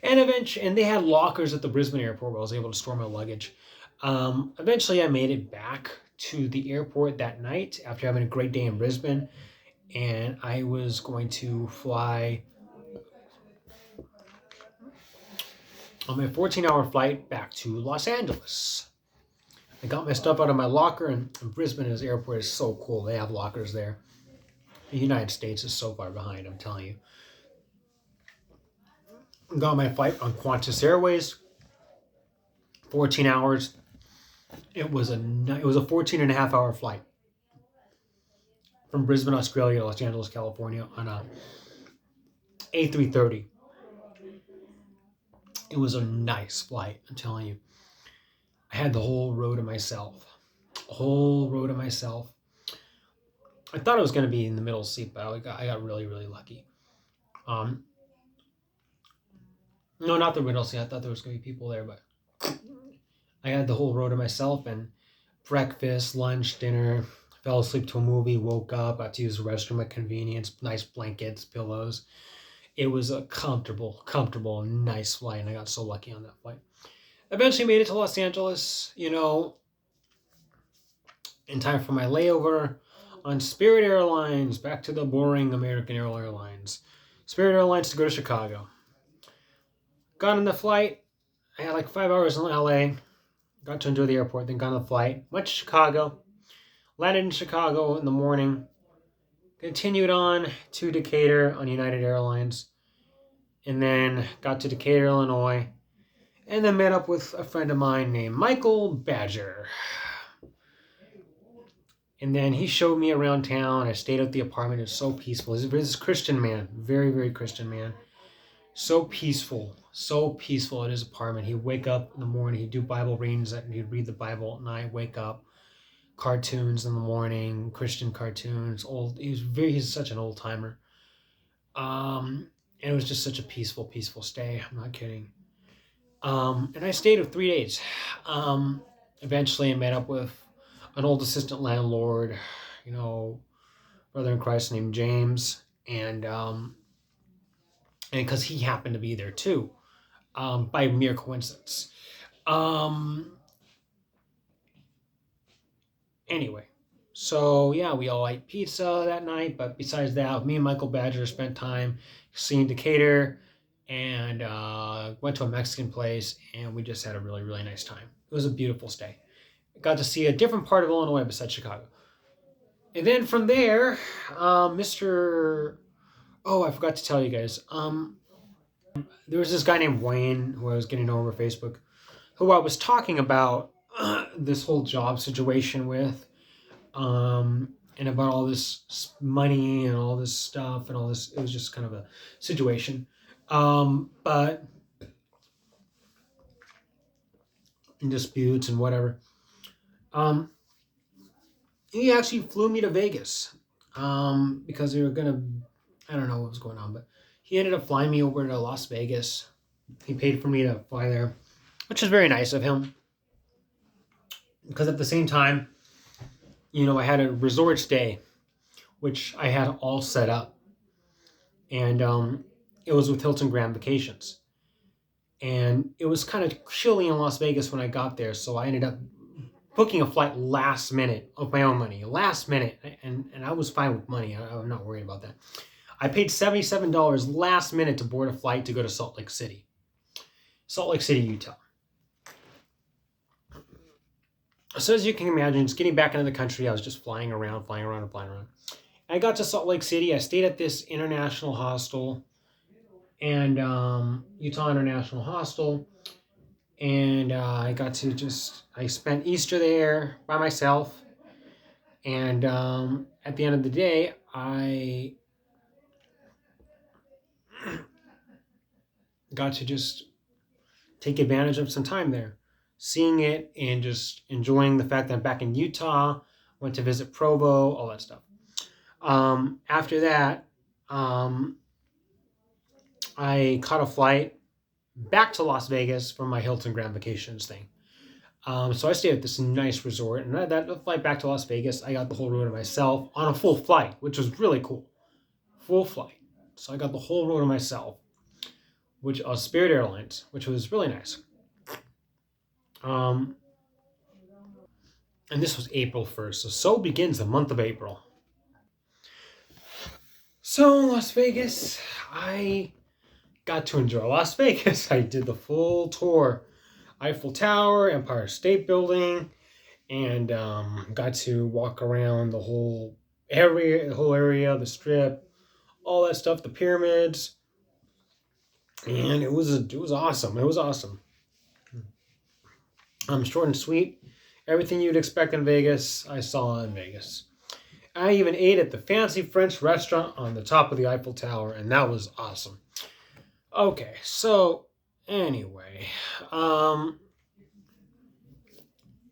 And they had lockers at the Brisbane airport where I was able to store my luggage. Eventually, I made it back to the airport that night after having a great day in Brisbane, and I was going to fly on my 14-hour flight back to Los Angeles. I got my stuff out of my locker, and Brisbane's airport is so cool. They have lockers there. The United States is so far behind, I'm telling you. Got my flight on Qantas Airways, 14 hours. It was a 14 and a half hour flight from Brisbane, Australia to Los Angeles, California on a A330. It was a nice flight, I'm telling you. I had the whole row to myself. Whole row to myself. I thought I was going to be in the middle seat, but I got really, really lucky. No, not the middle seat. I thought there was going to be people there, but I had the whole row to myself, and breakfast, lunch, dinner, fell asleep to a movie, woke up, got to use the restroom at convenience, nice blankets, pillows. It was a comfortable, nice flight, and I got so lucky on that flight. Eventually made it to Los Angeles, in time for my layover on Spirit Airlines, back to the boring American Airlines. Spirit Airlines to go to Chicago. Got on the flight. I had like 5 hours in LA. Got to enjoy the airport, then got on the flight. Went to Chicago. Landed in Chicago in the morning. Continued on to Decatur on United Airlines. And then got to Decatur, Illinois. And then met up with a friend of mine named Michael Badger. And then he showed me around town. I stayed at the apartment. It was so peaceful. He's a Christian man. Very, very Christian man. So peaceful at his apartment. He'd wake up in the morning, he'd do Bible readings, and he'd read the Bible at night, wake up, cartoons in the morning, Christian cartoons, he's such an old timer. And it was just such a peaceful stay. I'm not kidding. And I stayed for 3 days. Eventually I met up with an old assistant landlord, brother in Christ named James, and because he happened to be there too, by mere coincidence. Anyway, so yeah, we all ate pizza that night, but besides that, me and Michael Badger spent time seeing Decatur, and went to a Mexican place, and we just had a really, really nice time. It was a beautiful stay. Got to see a different part of Illinois besides Chicago. And then from there, Mr. Oh, I forgot to tell you guys. There was this guy named Wayne who I was getting to know over Facebook, who I was talking about this whole job situation with, and about all this money and all this stuff and all this. It was just kind of a situation. But in disputes and whatever. Um, he actually flew me to Vegas because they were gonna. I don't know what was going on, but he ended up flying me over to Las Vegas. He paid for me to fly there, which is very nice of him. Because at the same time, I had a resort stay, which I had all set up, and it was with Hilton Grand Vacations, and it was kind of chilly in Las Vegas when I got there, so I ended up booking a flight last minute of my own money, last minute, and I was fine with money. I'm not worried about that. I paid $77 last minute to board a flight to go to Salt Lake City, Utah. So as you can imagine, just getting back into the country, I was just flying around. I got to Salt Lake City. I stayed at this international hostel, and Utah International Hostel, and I spent Easter there by myself, and at the end of the day, I got to just take advantage of some time there, seeing it and just enjoying the fact that I'm back in Utah, went to visit Provo, all that stuff. After that, I caught a flight back to Las Vegas for my Hilton Grand Vacations thing. So I stayed at this nice resort, and that flight back to Las Vegas, I got the whole row to myself on a full flight, which was really cool. Full flight. So I got the whole row to myself, which was Spirit Airlines, which was really nice. And this was April 1st, so begins the month of April. So Las Vegas, I got to enjoy Las Vegas. I did the full tour. Eiffel Tower, Empire State Building, and got to walk around the whole area, the Strip, all that stuff, the pyramids, and it was awesome. It was awesome. Short and sweet. Everything you'd expect in Vegas, I saw in Vegas. I even ate at the fancy French restaurant on the top of the Eiffel Tower, and that was awesome. Okay, so anyway,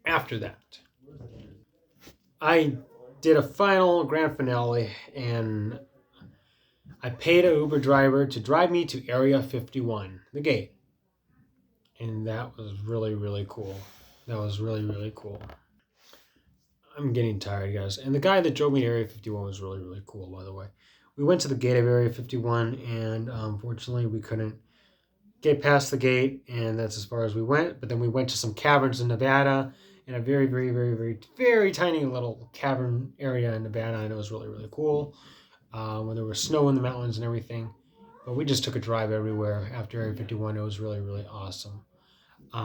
after that, I did a final grand finale, and I paid an Uber driver to drive me to Area 51, the gate. And that was really, really cool. That was really, really cool. I'm getting tired, guys. And the guy that drove me to Area 51 was really, really cool, by the way. We went to the gate of Area 51, and unfortunately, we couldn't get past the gate, and that's as far as we went. But then we went to some caverns in Nevada, in a very, very, very, very, very tiny little cavern area in Nevada, and it was really, really cool. When there was snow in the mountains and everything. But we just took a drive everywhere after Area 51. It was really, really awesome.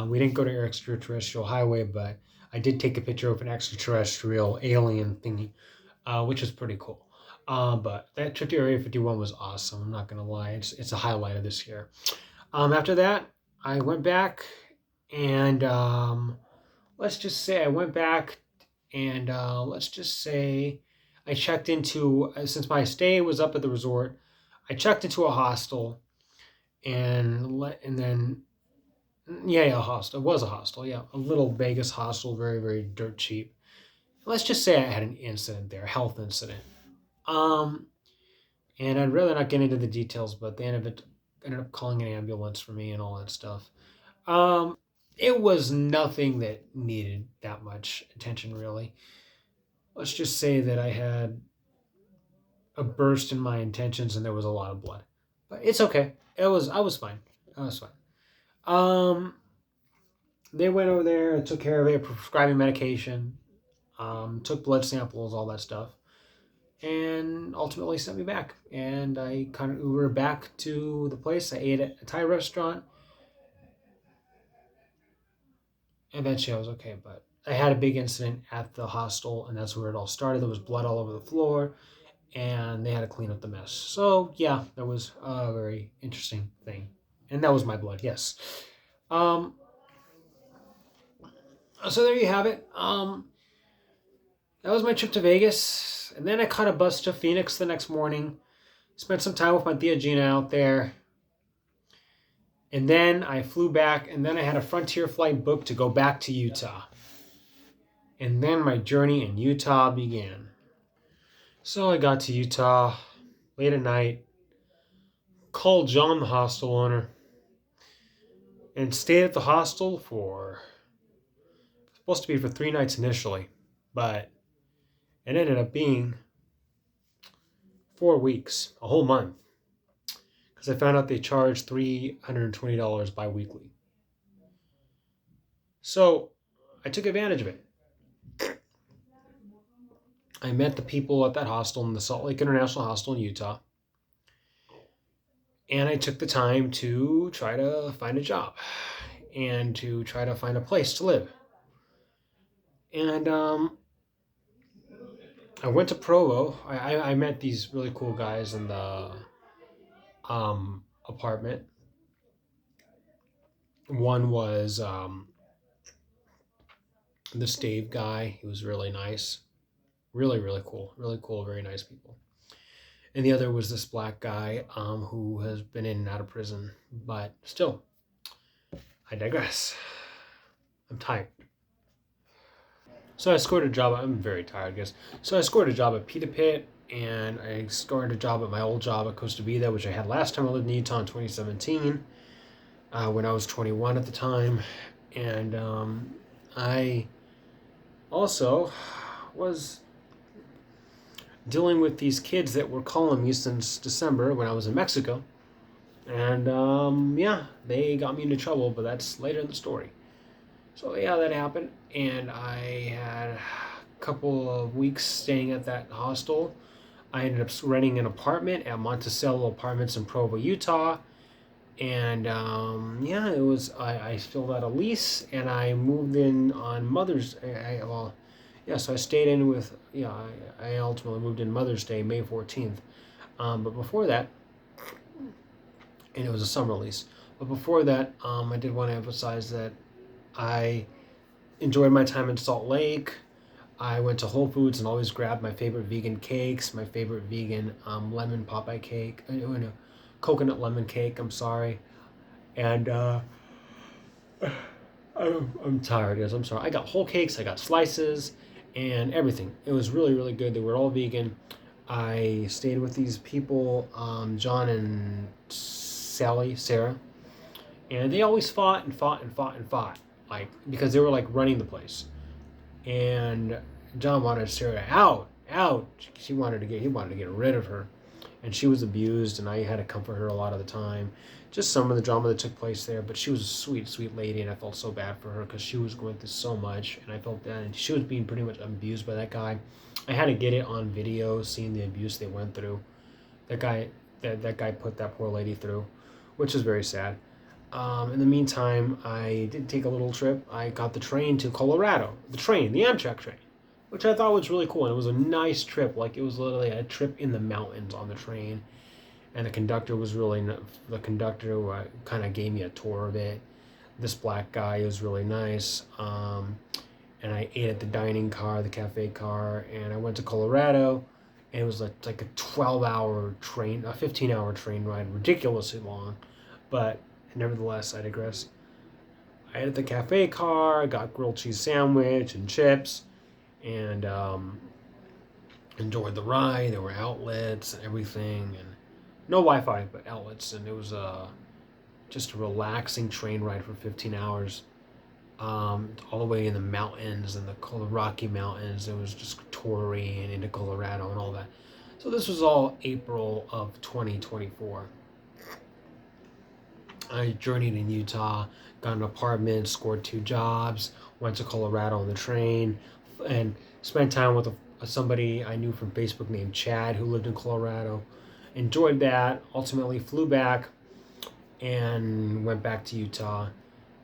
We didn't go to Extraterrestrial Highway, but I did take a picture of an extraterrestrial alien thingy, which was pretty cool. But that trip to Area 51 was awesome. I'm not going to lie. It's a highlight of this year. After that, I went back, and let's just say I checked into, since my stay was up at the resort, I checked into a hostel, and then a hostel. It was a hostel, yeah. A little Vegas hostel, very, very dirt cheap. Let's just say I had an incident there, a health incident. And I'd rather not get into the details, but they ended up calling an ambulance for me and all that stuff. It was nothing that needed that much attention, really. Let's just say that I had a burst in my intentions and there was a lot of blood. But it's okay. I was fine. They went over there and took care of it, prescribing medication, took blood samples, all that stuff. and ultimately sent me back. And I kind of Ubered back to the place. I ate at a Thai restaurant. Eventually, I was okay, but I had a big incident at the hostel, and that's where it all started. There was blood all over the floor, and they had to clean up the mess. So yeah, that was a very interesting thing, and that was my blood. Yes. Um. So there you have it. That was my trip to Vegas, and then I caught a bus to Phoenix the next morning. Spent some time with my Tia Gina out there, and then I flew back, and then I had a Frontier flight booked to go back to Utah. And then my journey in Utah began. So I got to Utah late at night, called John, the hostel owner, and stayed at the hostel for, supposed to be for 3 nights initially, but it ended up being 4 weeks, a whole month, because I found out they charge $320 bi-weekly. So I took advantage of it. I met the people at that hostel in the Salt Lake International Hostel in Utah. And I took the time to try to find a job and to try to find a place to live. And I went to Provo. I met these really cool guys in the apartment. One was this Dave guy. He was really nice. Really, really cool. Really cool, very nice people. And the other was this black guy who has been in and out of prison. But still, I digress. I'm tired. So I scored a job. I'm very tired, I guess. So I scored a job at Pita Pit, and I scored a job at my old job at Costa Vida, which I had last time I lived in Utah in 2017, when I was 21 at the time. And I also was dealing with these kids that were calling me since December when I was in Mexico. And yeah, they got me into trouble, but that's later in the story. So yeah, that happened, and I had a couple of weeks staying at that hostel. I ended up renting an apartment at Monticello Apartments in Provo, Utah, and yeah, it was. I filled out a lease, and I moved in on Mother's. Well, yeah, so I stayed in with. Yeah, I ultimately moved in Mother's Day, May 14th. But before that, and it was a summer lease. But before that, I did want to emphasize that I enjoyed my time in Salt Lake. I went to Whole Foods and always grabbed my favorite vegan cakes, my favorite vegan lemon Popeye cake, no, coconut lemon cake, I'm sorry. And I'm tired, yes, I'm sorry. I got whole cakes, I got slices, and everything. It was really, really good. They were all vegan. I stayed with these people, John and Sarah, and they always fought and fought and fought and fought, like, because they were like running the place. And John wanted Sarah out. He wanted to get rid of her, and she was abused, and I had to comfort her a lot of the time. Just some of the drama that took place there, but she was a sweet, sweet lady, and I felt so bad for her because she was going through so much, and I felt bad, and she was being pretty much abused by that guy. I had to get it on video, seeing the abuse they went through. That guy put that poor lady through, which is very sad. In the meantime, I did take a little trip. I got the train to Colorado. The Amtrak train, which I thought was really cool. And it was a nice trip. Like, it was literally a trip in the mountains on the train. And the conductor kind of gave me a tour of it. This black guy was really nice. And I ate at the the cafe car. And I went to Colorado. And it was like a 12-hour train, a 15-hour train ride, ridiculously long. But nevertheless, I digress. I ate at the cafe car, got grilled cheese sandwich and chips, and enjoyed the ride. There were outlets and everything, and no Wi-Fi, but outlets, and it was just a relaxing train ride for 15 hours, all the way in the mountains and the Rocky Mountains. It was just touring and into Colorado and all that. So this was all April of 2024. I journeyed in Utah, got an apartment, scored 2 jobs, went to Colorado on the train, and spent time with somebody I knew from Facebook named Chad who lived in Colorado. Enjoyed that. Ultimately flew back and went back to Utah,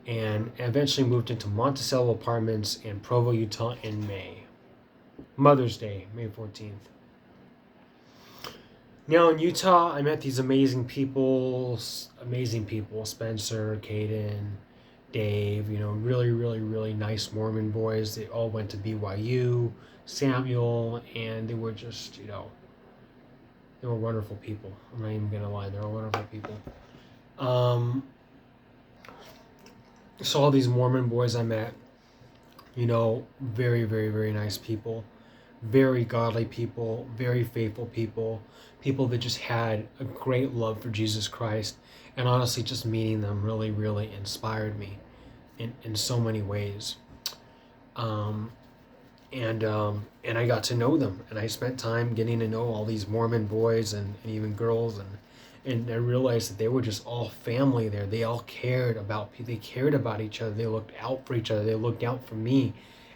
and eventually moved into Monticello Apartments in Provo, Utah in May. Mother's Day, May 14th. Now in Utah, I met these amazing people, Spencer, Caden, Dave, really, really, really nice Mormon boys. They all went to BYU, Samuel, and they were just, they were wonderful people. I'm not even going to lie, they were wonderful people. So all these Mormon boys I met, very, very, very nice people, very godly people, very faithful people that just had a great love for Jesus Christ. And honestly, just meeting them really, really inspired me in so many ways. And I got to know them, and I spent time getting to know all these Mormon boys and even girls, and I realized that they were just all family there. They all cared about each other. They looked out for each other. They looked out for me.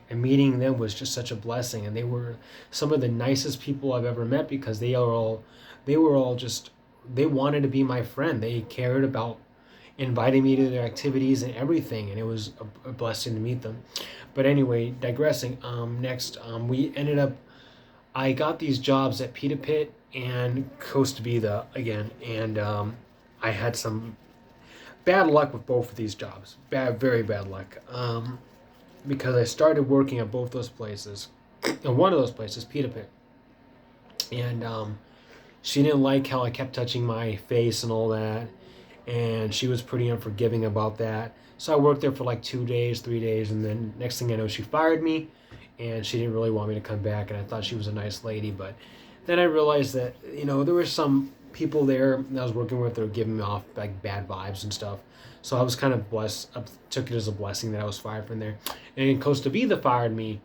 And meeting them was just such a blessing. And they were some of the nicest people I've ever met, because they wanted to be my friend. They cared about inviting me to their activities and everything. And it was a blessing to meet them. But anyway, digressing, next, I got these jobs at Pita Pit and Costa Vida again, and I had some bad luck with both of these jobs. Very bad luck, because I started working at both those places, and one of those places, Pita Pit, and she didn't like how I kept touching my face and all that, and she was pretty unforgiving about that. So I worked there for like 2 days, 3 days, and then next thing I know, she fired me, and she didn't really want me to come back, and I thought she was a nice lady. But then I realized that, there were some people there that I was working with that were giving me off like bad vibes and stuff. So I was kind of blessed. I took it as a blessing that I was fired from there. And Costa Vida fired me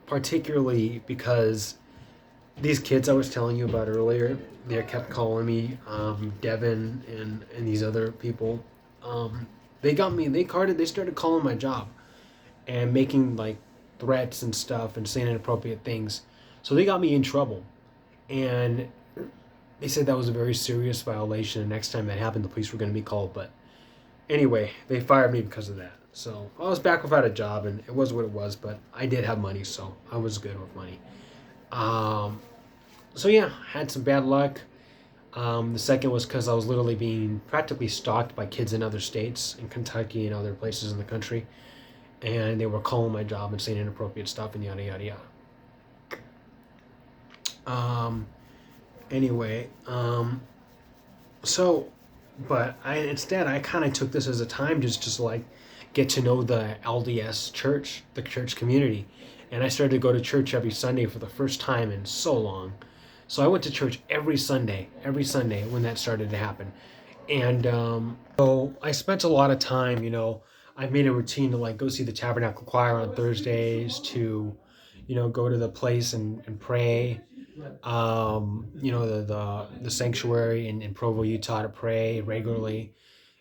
particularly because these kids I was telling you about earlier, they kept calling me Devin and these other people. They started calling my job and making like threats and stuff and saying inappropriate things. So they got me in trouble, and they said that was a very serious violation, and next time that happened, the police were going to be called. But anyway, they fired me because of that. So I was back without a job, and it was what it was, but I did have money, so I was good with money. So yeah, had some bad luck. The second was because I was literally being practically stalked by kids in other states, in Kentucky and other places in the country, and they were calling my job and saying inappropriate stuff and yada yada yada. But I kind of took this as a time just to like get to know the LDS church, the church community, and I started to go to church every Sunday for the first time in so long. So I went to church every Sunday when that started to happen. And so I spent a lot of time, I made a routine to like go see the Tabernacle Choir on Thursdays, to, go to the place and pray, the sanctuary in Provo, Utah, to pray regularly,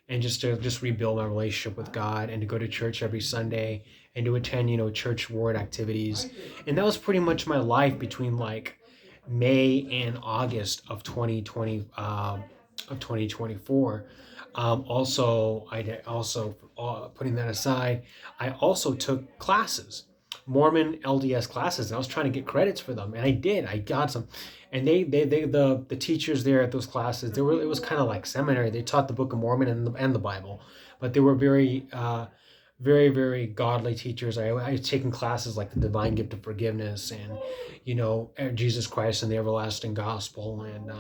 and just to rebuild my relationship with God, and to go to church every Sunday, and to attend, church ward activities. And that was pretty much my life between like May and August of 2024. Putting that aside, I also took classes, Mormon LDS classes, and I was trying to get credits for them, and I did. I got some, and the teachers there at those classes, it was kind of like seminary. They taught the Book of Mormon and the Bible, but they were very very, very godly teachers. I was taking classes like the Divine Gift of Forgiveness and, Jesus Christ and the Everlasting Gospel, and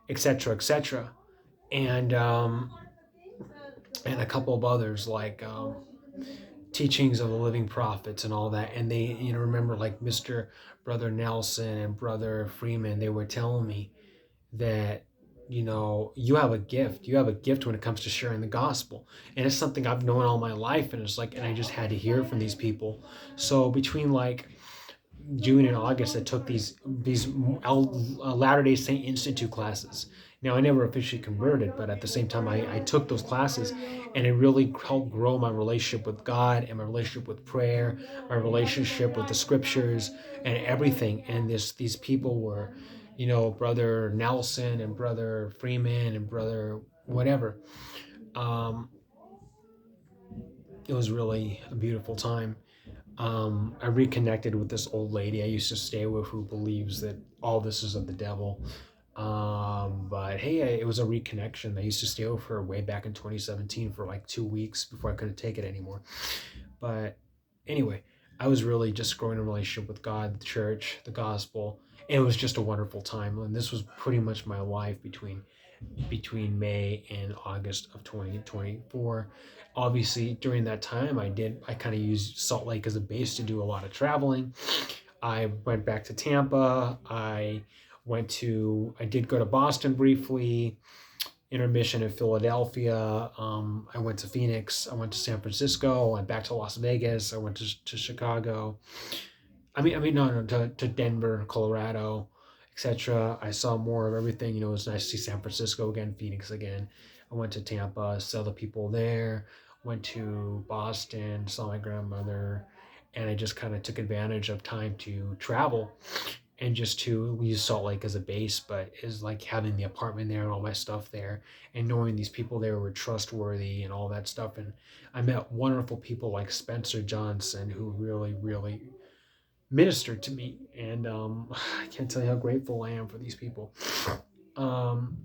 et cetera, et cetera. And a couple of others like Teachings of the Living Prophets and all that. And they, remember like Brother Nelson and Brother Freeman, they were telling me that, you have a gift. You have a gift when it comes to sharing the gospel. And it's something I've known all my life. And it's like, and I just had to hear from these people. So between like June and August, I took these Latter-day Saint Institute classes. Now, I never officially converted, but at the same time, I took those classes, and it really helped grow my relationship with God and my relationship with prayer, my relationship with the scriptures and everything. And these people were, Brother Nelson and Brother Freeman and Brother whatever. Um, it was really a beautiful time. I reconnected with this old lady I used to stay with who believes that all this is of the devil. But hey, it was a reconnection. I used to stay with her way back in 2017 for like 2 weeks before I couldn't take it anymore. But anyway, I was really just growing a relationship with God, the church, the gospel. And it was just a wonderful time. And this was pretty much my life between May and August of 2024. Obviously, during that time, I kind of used Salt Lake as a base to do a lot of traveling. I went back to Tampa. I did go to Boston briefly, intermission in Philadelphia. I went to Phoenix. I went to San Francisco. I went back to Las Vegas. I went to Chicago. No, to Denver, Colorado, etc. I saw more of everything. It was nice to see San Francisco again, Phoenix again. I went to Tampa, saw the people there. Went to Boston, saw my grandmother, and I just kind of took advantage of time to travel and just to use Salt Lake as a base, but is like having the apartment there and all my stuff there, and knowing these people there were trustworthy and all that stuff. And I met wonderful people like Spencer Johnson, who really, really ministered to me, and I can't tell you how grateful I am for these people. Um,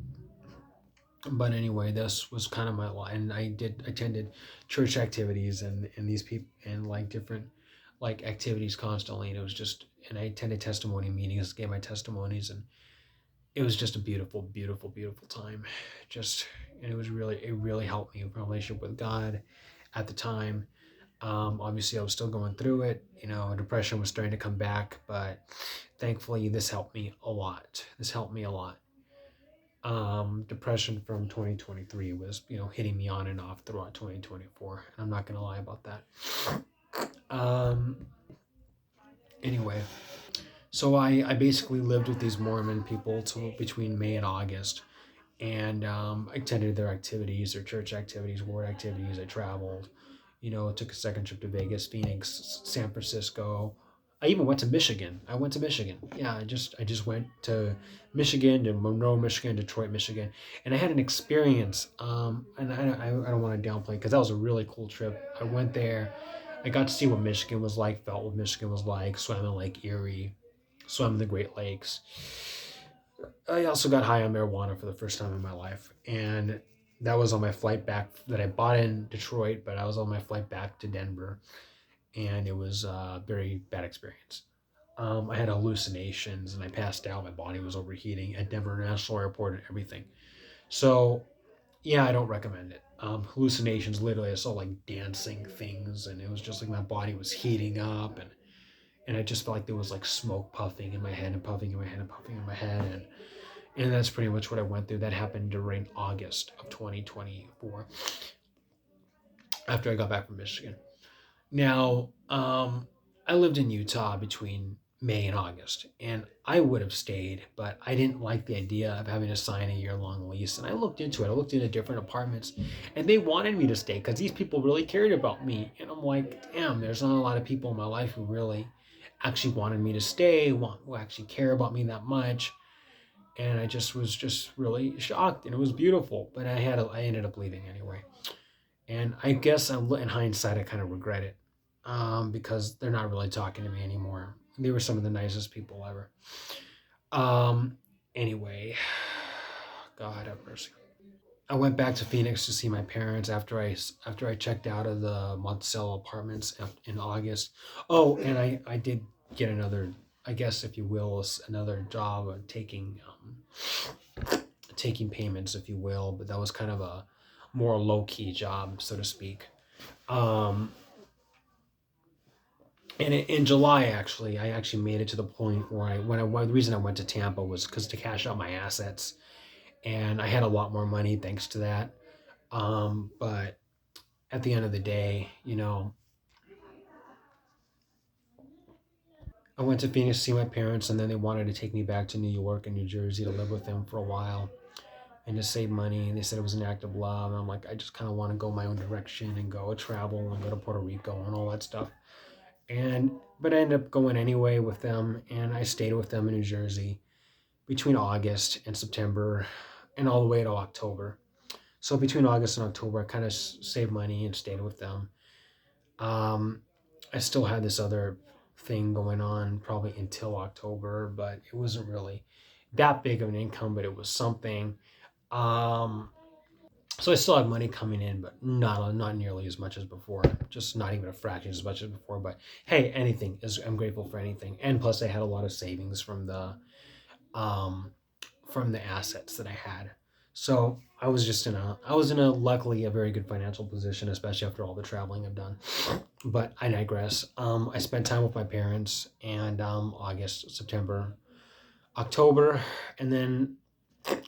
but anyway, this was kind of my life, and I did attended church activities and these people and like different like activities constantly, and it was just and I attended testimony meetings, gave my testimonies, and it was just a beautiful, beautiful, beautiful time. Just and it really helped me with my relationship with God at the time. Obviously, I was still going through it. Depression was starting to come back, but thankfully, this helped me a lot. This helped me a lot. Depression from 2023 was, hitting me on and off throughout 2024, and I'm not gonna lie about that. Um, anyway, so I basically lived with these Mormon people between May and August, and I attended their activities, their church activities, ward activities. I traveled, took a second trip to Vegas, Phoenix, San Francisco. I even went to Michigan. I went to Michigan. Yeah, I just went to Michigan, to Monroe, Michigan, Detroit, Michigan, and I had an experience. And I don't want to downplay because that was a really cool trip. I went there. I got to see what Michigan was like, felt what Michigan was like, swam in Lake Erie, swam in the Great Lakes. I also got high on marijuana for the first time in my life, and that was on my flight back that I bought in Detroit, but I was on my flight back to Denver, and it was a very bad experience. I had hallucinations and I passed out. My body was overheating at Denver International Airport and everything. So, yeah, I don't recommend it. Hallucinations, literally, I saw like dancing things, and it was just like my body was heating up, and I just felt like there was like smoke puffing in my head and puffing in my head and puffing in my head. And that's pretty much what I went through. That happened during August of 2024 after I got back from Michigan. Now, I lived in Utah between May and August, and I would have stayed, but I didn't like the idea of having to sign a year-long lease. And I looked into it. I looked into different apartments, and they wanted me to stay because these people really cared about me. And I'm like, damn, there's not a lot of people in my life who really actually wanted me to stay, who actually care about me that much. And I just was just really shocked, and it was beautiful. But I ended up leaving anyway, and I guess in hindsight I kind of regret it, because they're not really talking to me anymore. They were some of the nicest people ever. Um, anyway, God have mercy. I went back to Phoenix to see my parents after I checked out of the Monticello apartments in August. Oh, and I did get another, I guess if you will, another job of taking payments, if you will, but that was kind of a more low key job, so to speak. Um, and in July, actually, I actually made it to the point where the reason I went to Tampa was because to cash out my assets, and I had a lot more money thanks to that. But at the end of the day, I went to Phoenix to see my parents, and then they wanted to take me back to New York and New Jersey to live with them for a while. and to save money. And they said it was an act of love. And I'm like, I just kind of want to go my own direction and go travel and go to Puerto Rico and all that stuff. And but I ended up going anyway with them, and I stayed with them in New Jersey between August and September, and all the way to October. So between August and October, I kind of saved money and stayed with them. Um, I still had this other thing going on probably until October, but it wasn't really that big of an income, but it was something. Um, so I still had money coming in, but not nearly as much as before. Just not even a fraction as much as before. But hey, anything is I'm grateful for anything. And plus, I had a lot of savings um, from the assets that I had. So I was in a luckily a very good financial position, especially after all the traveling I've done. But I digress. I spent time with my parents, and August, September, October, and then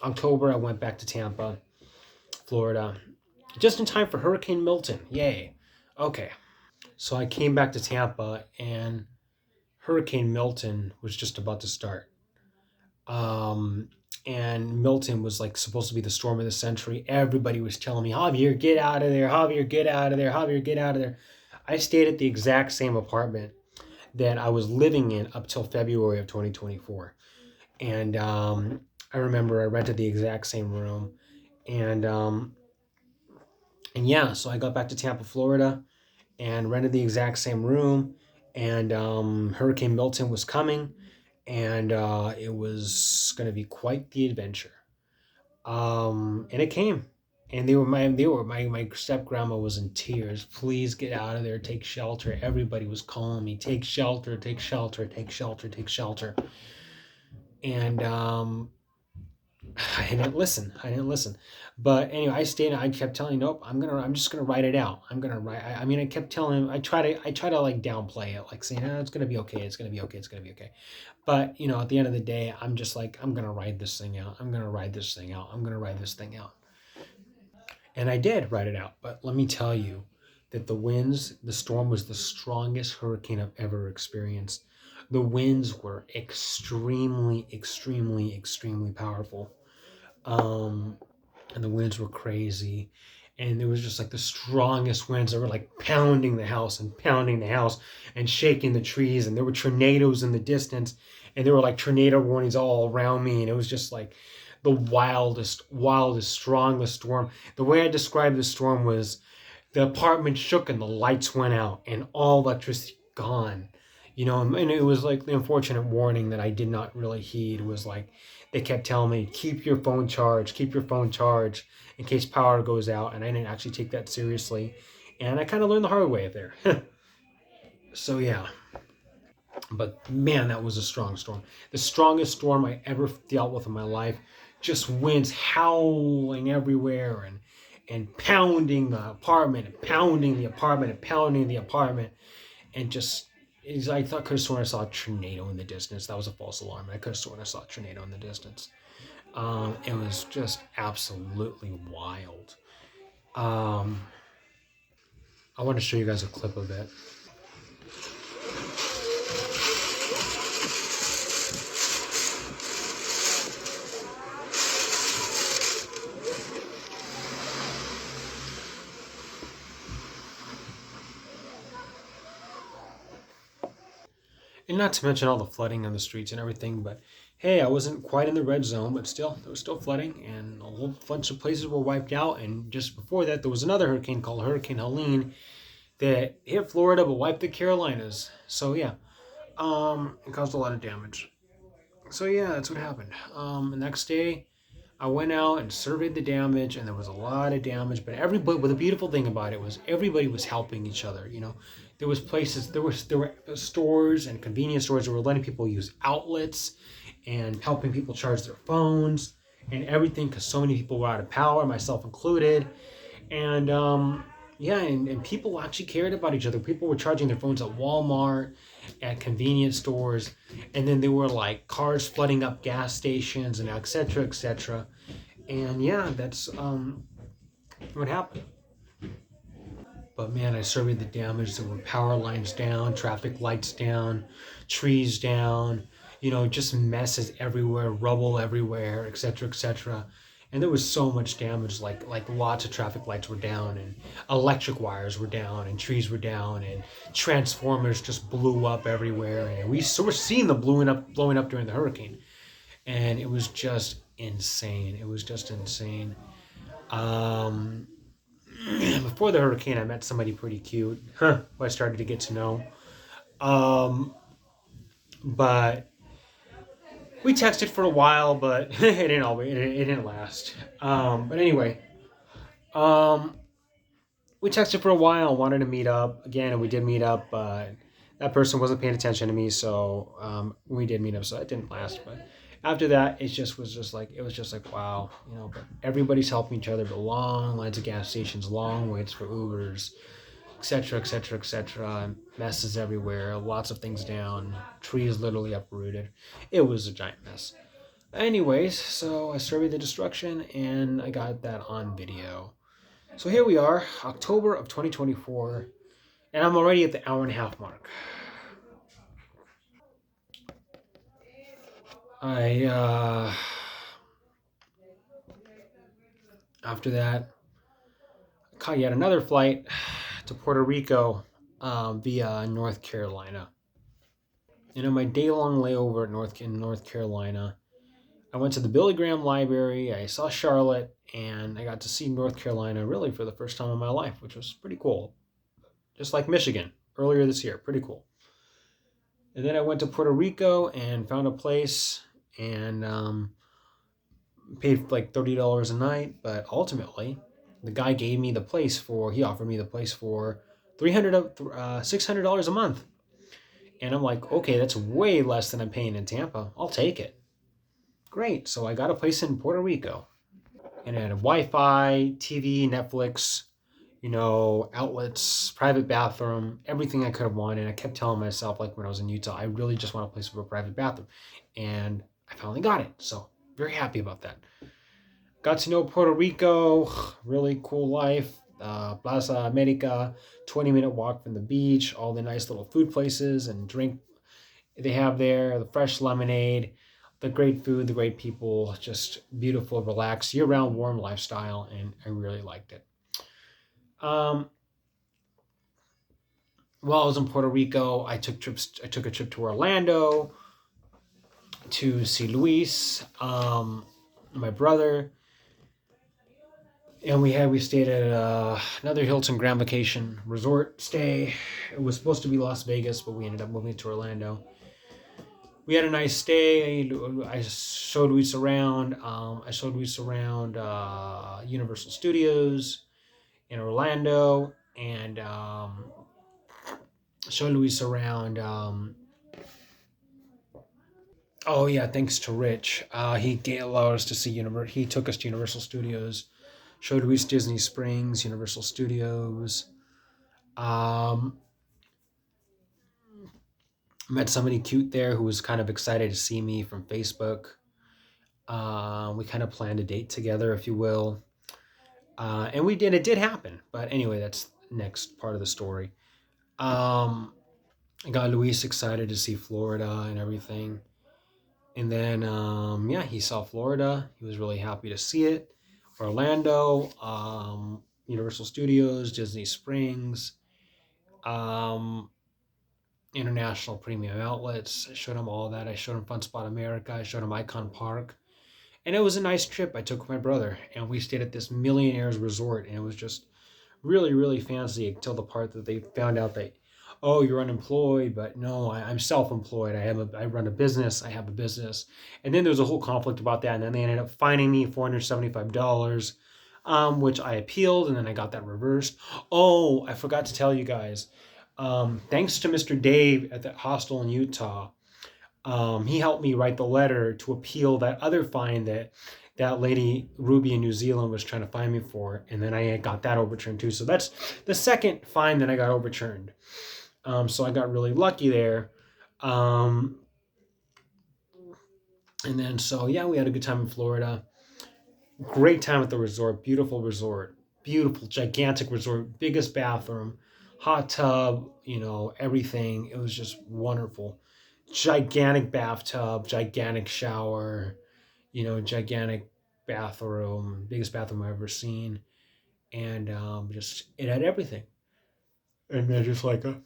October I went back to Tampa, Florida, just in time for Hurricane Milton. Yay. Okay. So I came back to Tampa, and Hurricane Milton was just about to start. Um, and Milton was like supposed to be the storm of the century. Everybody was telling me, Javier, get out of there. Javier, get out of there. Javier, get out of there. I stayed at the exact same apartment that I was living in up till February of 2024. And I remember I rented the exact same room. And yeah, so I got back to Tampa, Florida, and rented the exact same room. And Hurricane Milton was coming, and it was going to be quite the adventure. And it came, and my step grandma was in tears. Please get out of there, take shelter. Everybody was calling me, take shelter, take shelter, take shelter, take shelter. And I didn't listen. I didn't listen. But anyway, I stayed. I kept telling, nope. I'm just gonna write it out. I'm gonna write. I mean, I kept telling him. I try to like downplay it, like saying, it's gonna be okay. It's gonna be okay. It's gonna be okay. But at the end of the day, I'm just like, I'm gonna ride this thing out. I'm gonna ride this thing out. I'm gonna ride this thing out. And I did write it out. But let me tell you that the storm was the strongest hurricane I've ever experienced. The winds were extremely, extremely, extremely powerful. Um, and the winds were crazy, and there was just like the strongest winds that were like pounding the house and pounding the house and shaking the trees, and there were tornadoes in the distance, and there were like tornado warnings all around me, and it was just like the wildest strongest storm. The way I described the storm was the apartment shook and the lights went out and all electricity gone. And it was like the unfortunate warning that I did not really heed was like they kept telling me, keep your phone charged in case power goes out, and I didn't actually take that seriously, and I kind of learned the hard way there. So yeah, but man, that was a strong storm, the strongest storm I ever dealt with in my life. Just winds howling everywhere, and pounding the apartment and pounding the apartment and pounding the apartment, and just I thought, could have sworn I saw a tornado in the distance. That was a false alarm. I could have sworn I saw a tornado in the distance. It was just absolutely wild. Um, I want to show you guys a clip of it. And not to mention all the flooding on the streets and everything, but hey, I wasn't quite in the red zone, but still, there was still flooding, and a whole bunch of places were wiped out. And just before that, there was another hurricane called Hurricane Helene that hit Florida but wiped the Carolinas. So yeah, it caused a lot of damage. So yeah, that's what happened. The next day, I went out and surveyed the damage, and there was a lot of damage. But everybody, but the beautiful thing about it was everybody was helping each other. There was places, there were stores and convenience stores that were letting people use outlets, and helping people charge their phones and everything, because so many people were out of power, myself included. And yeah, and people actually cared about each other. People were charging their phones at Walmart, at convenience stores, and then there were like cars flooding up gas stations and et cetera, et cetera. And yeah, that's what happened. But man, I surveyed the damage. There were power lines down, traffic lights down, trees down, just messes everywhere, rubble everywhere, et cetera, et cetera. and there was so much damage. Like lots of traffic lights were down, and electric wires were down, and trees were down, and transformers just blew up everywhere. And we were seeing them blowing up during the hurricane, and it was just insane. It was just insane. Um, Before the hurricane, I met somebody pretty cute, who I started to get to know. Um, but we texted for a while, but it didn't last. But anyway, um, we texted for a while, wanted to meet up again, and we did meet up. But that person wasn't paying attention to me, so we did meet up. So it didn't last. But after that, it was just like wow, you know. But everybody's helping each other. But long lines of gas stations, long waits for Ubers, etc., etc., etc. Messes everywhere, lots of things down, trees literally uprooted. It was a giant mess. Anyways, so I surveyed the destruction and I got that on video. So here we are, October of 2024, and I'm already at the hour and a half mark. I, after that, caught yet another flight to Puerto Rico via North Carolina. And on my day-long layover in North Carolina, I went to the Billy Graham Library, I saw Charlotte, and I got to see North Carolina really for the first time in my life, which was pretty cool. Just like Michigan earlier this year, pretty cool. And then I went to Puerto Rico and found a place and paid like $30 a night, but ultimately the guy he offered me the place for $600 a month. And I'm like, okay, that's way less than I'm paying in Tampa. I'll take it. Great. So I got a place in Puerto Rico, and it had Wi-Fi, TV, Netflix, outlets, private bathroom, everything I could have wanted. I kept telling myself, like when I was in Utah, I really just want a place with a private bathroom. And I finally got it. So very happy about that. Got to know Puerto Rico, really cool life. Plaza America, 20-minute walk from the beach, all the nice little food places and drink they have there, the fresh lemonade, the great food, the great people, just beautiful, relaxed, year-round warm lifestyle, and I really liked it. Um, while I was in Puerto Rico, I took a trip to Orlando to see Luis, my brother, and we stayed at another Hilton Grand Vacation resort stay. It was supposed to be Las Vegas, but we ended up moving to Orlando. We had a nice stay. I showed Luis around. I showed Luis around Universal Studios in Orlando, and showed Luis around. Oh yeah, thanks to Rich, he allowed us to see He took us to Universal Studios, showed Luis Disney Springs, Universal Studios. Um, Met somebody cute there who was kind of excited to see me from Facebook. We kind of planned a date together, if you will. And we did. It did happen. But anyway, that's next part of the story. I got Luis excited to see Florida and everything. And then, he saw Florida. He was really happy to see it. Orlando, Universal Studios, Disney Springs, um, International Premium Outlets. I showed him all that. I showed him Fun Spot America. I showed him Icon Park. And it was a nice trip I took with my brother. And we stayed at this millionaire's resort. And it was just really, really fancy until the part that they found out that, oh, you're unemployed. But no, I'm self-employed. I run a business. I have a business. And then there was a whole conflict about that. And then they ended up fining me $475, which I appealed. And then I got that reversed. Oh, I forgot to tell you guys. Thanks to Mr. Dave at the hostel in Utah, he helped me write the letter to appeal that other fine that lady Ruby in New Zealand was trying to fine me for, and then I got that overturned too. So that's the second fine that I got overturned. So I got really lucky there. And then we had a good time in Florida. Great time at the resort. Beautiful, gigantic resort, biggest bathroom, hot tub, everything. It was just wonderful. Gigantic bathtub, gigantic shower, gigantic bathroom, biggest bathroom I've ever seen, and just it had everything. And then just like a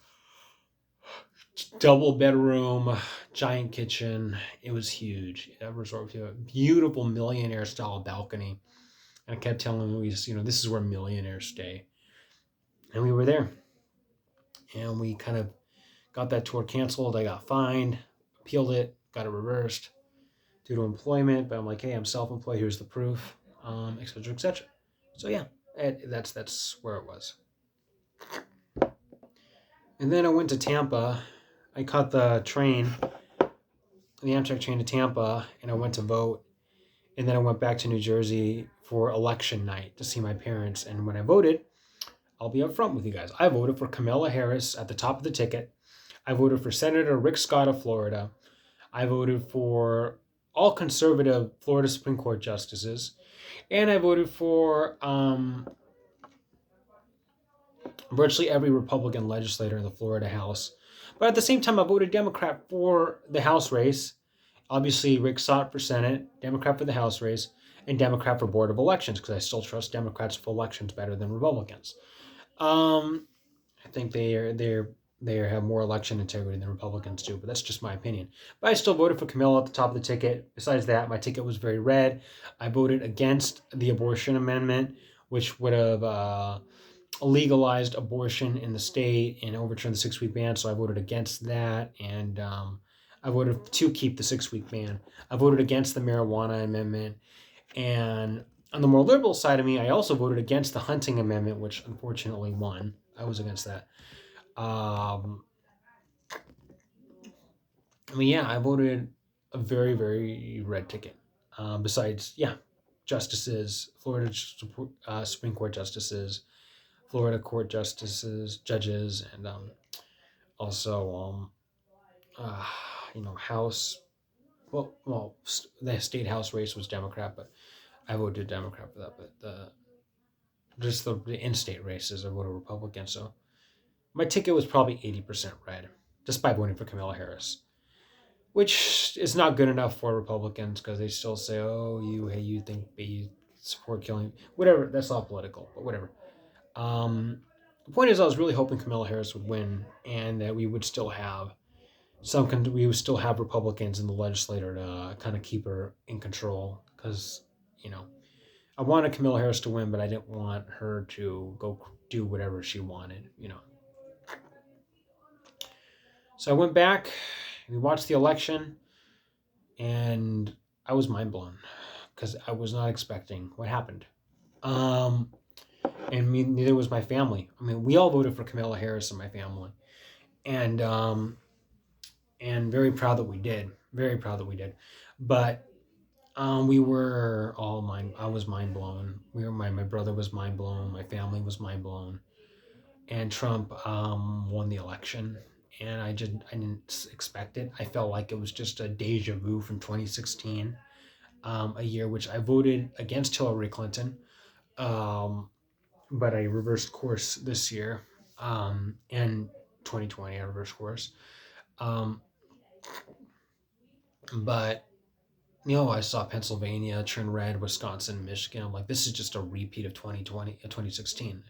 double bedroom, giant kitchen. It was huge. That resort with a beautiful millionaire style balcony. And I kept telling Louise, this is where millionaires stay. And we were there. And we kind of got that tour canceled. I got fined, appealed it, got it reversed due to employment. But I'm like, hey, I'm self-employed. Here's the proof, et cetera, et cetera. So yeah, that's where it was. And then I went to Tampa. I caught the Amtrak train to Tampa, and I went to vote. And then I went back to New Jersey for election night to see my parents. And when I voted, I'll be upfront with you guys. I voted for Kamala Harris at the top of the ticket. I voted for Senator Rick Scott of Florida. I voted for all conservative Florida Supreme Court justices. And I voted for virtually every Republican legislator in the Florida House. But at the same time, I voted Democrat for the House race. Obviously, Rick Scott for Senate, Democrat for the House race, and Democrat for Board of Elections, because I still trust Democrats for elections better than Republicans. I think they have more election integrity than Republicans do, but that's just my opinion. But I still voted for Camilla at the top of the ticket. Besides that, my ticket was very red. I voted against the abortion amendment, which would have legalized abortion in the state and overturned the 6-week ban. So I voted against that, and I voted to keep the 6-week ban. I voted against the marijuana amendment, and on the more liberal side of me, I also voted against the hunting amendment, which unfortunately won. I was against that. I voted a very, very red ticket. Besides, justices, Florida Supreme Court justices, Florida court justices, judges, and also, House. The state House race was Democrat, but I voted Democrat for that. But the in-state races, I voted Republican. So my ticket was probably 80% red, just by voting for Kamala Harris, which is not good enough for Republicans because they still say, "Oh, you think you support killing, whatever." That's all political, but whatever. The point is, I was really hoping Kamala Harris would win, and that we would still have Republicans in the legislature to kind of keep her in control. Because I wanted Kamala Harris to win, but I didn't want her to go do whatever she wanted. So I went back, we watched the election, and I was mind blown because I was not expecting what happened. And neither was my family. I mean, we all voted for Kamala Harris in my family, and very proud that we did. Very proud that we did. But we were all I was mind blown. My brother was mind blown. My family was mind blown. And Trump won the election, and I didn't expect it. I felt like it was just a deja vu from 2016, a year which I voted against Hillary Clinton. But I reversed course this year, and 2020 I reversed course. But I saw Pennsylvania turn red, Wisconsin, Michigan. I'm like, this is just a repeat of 2016.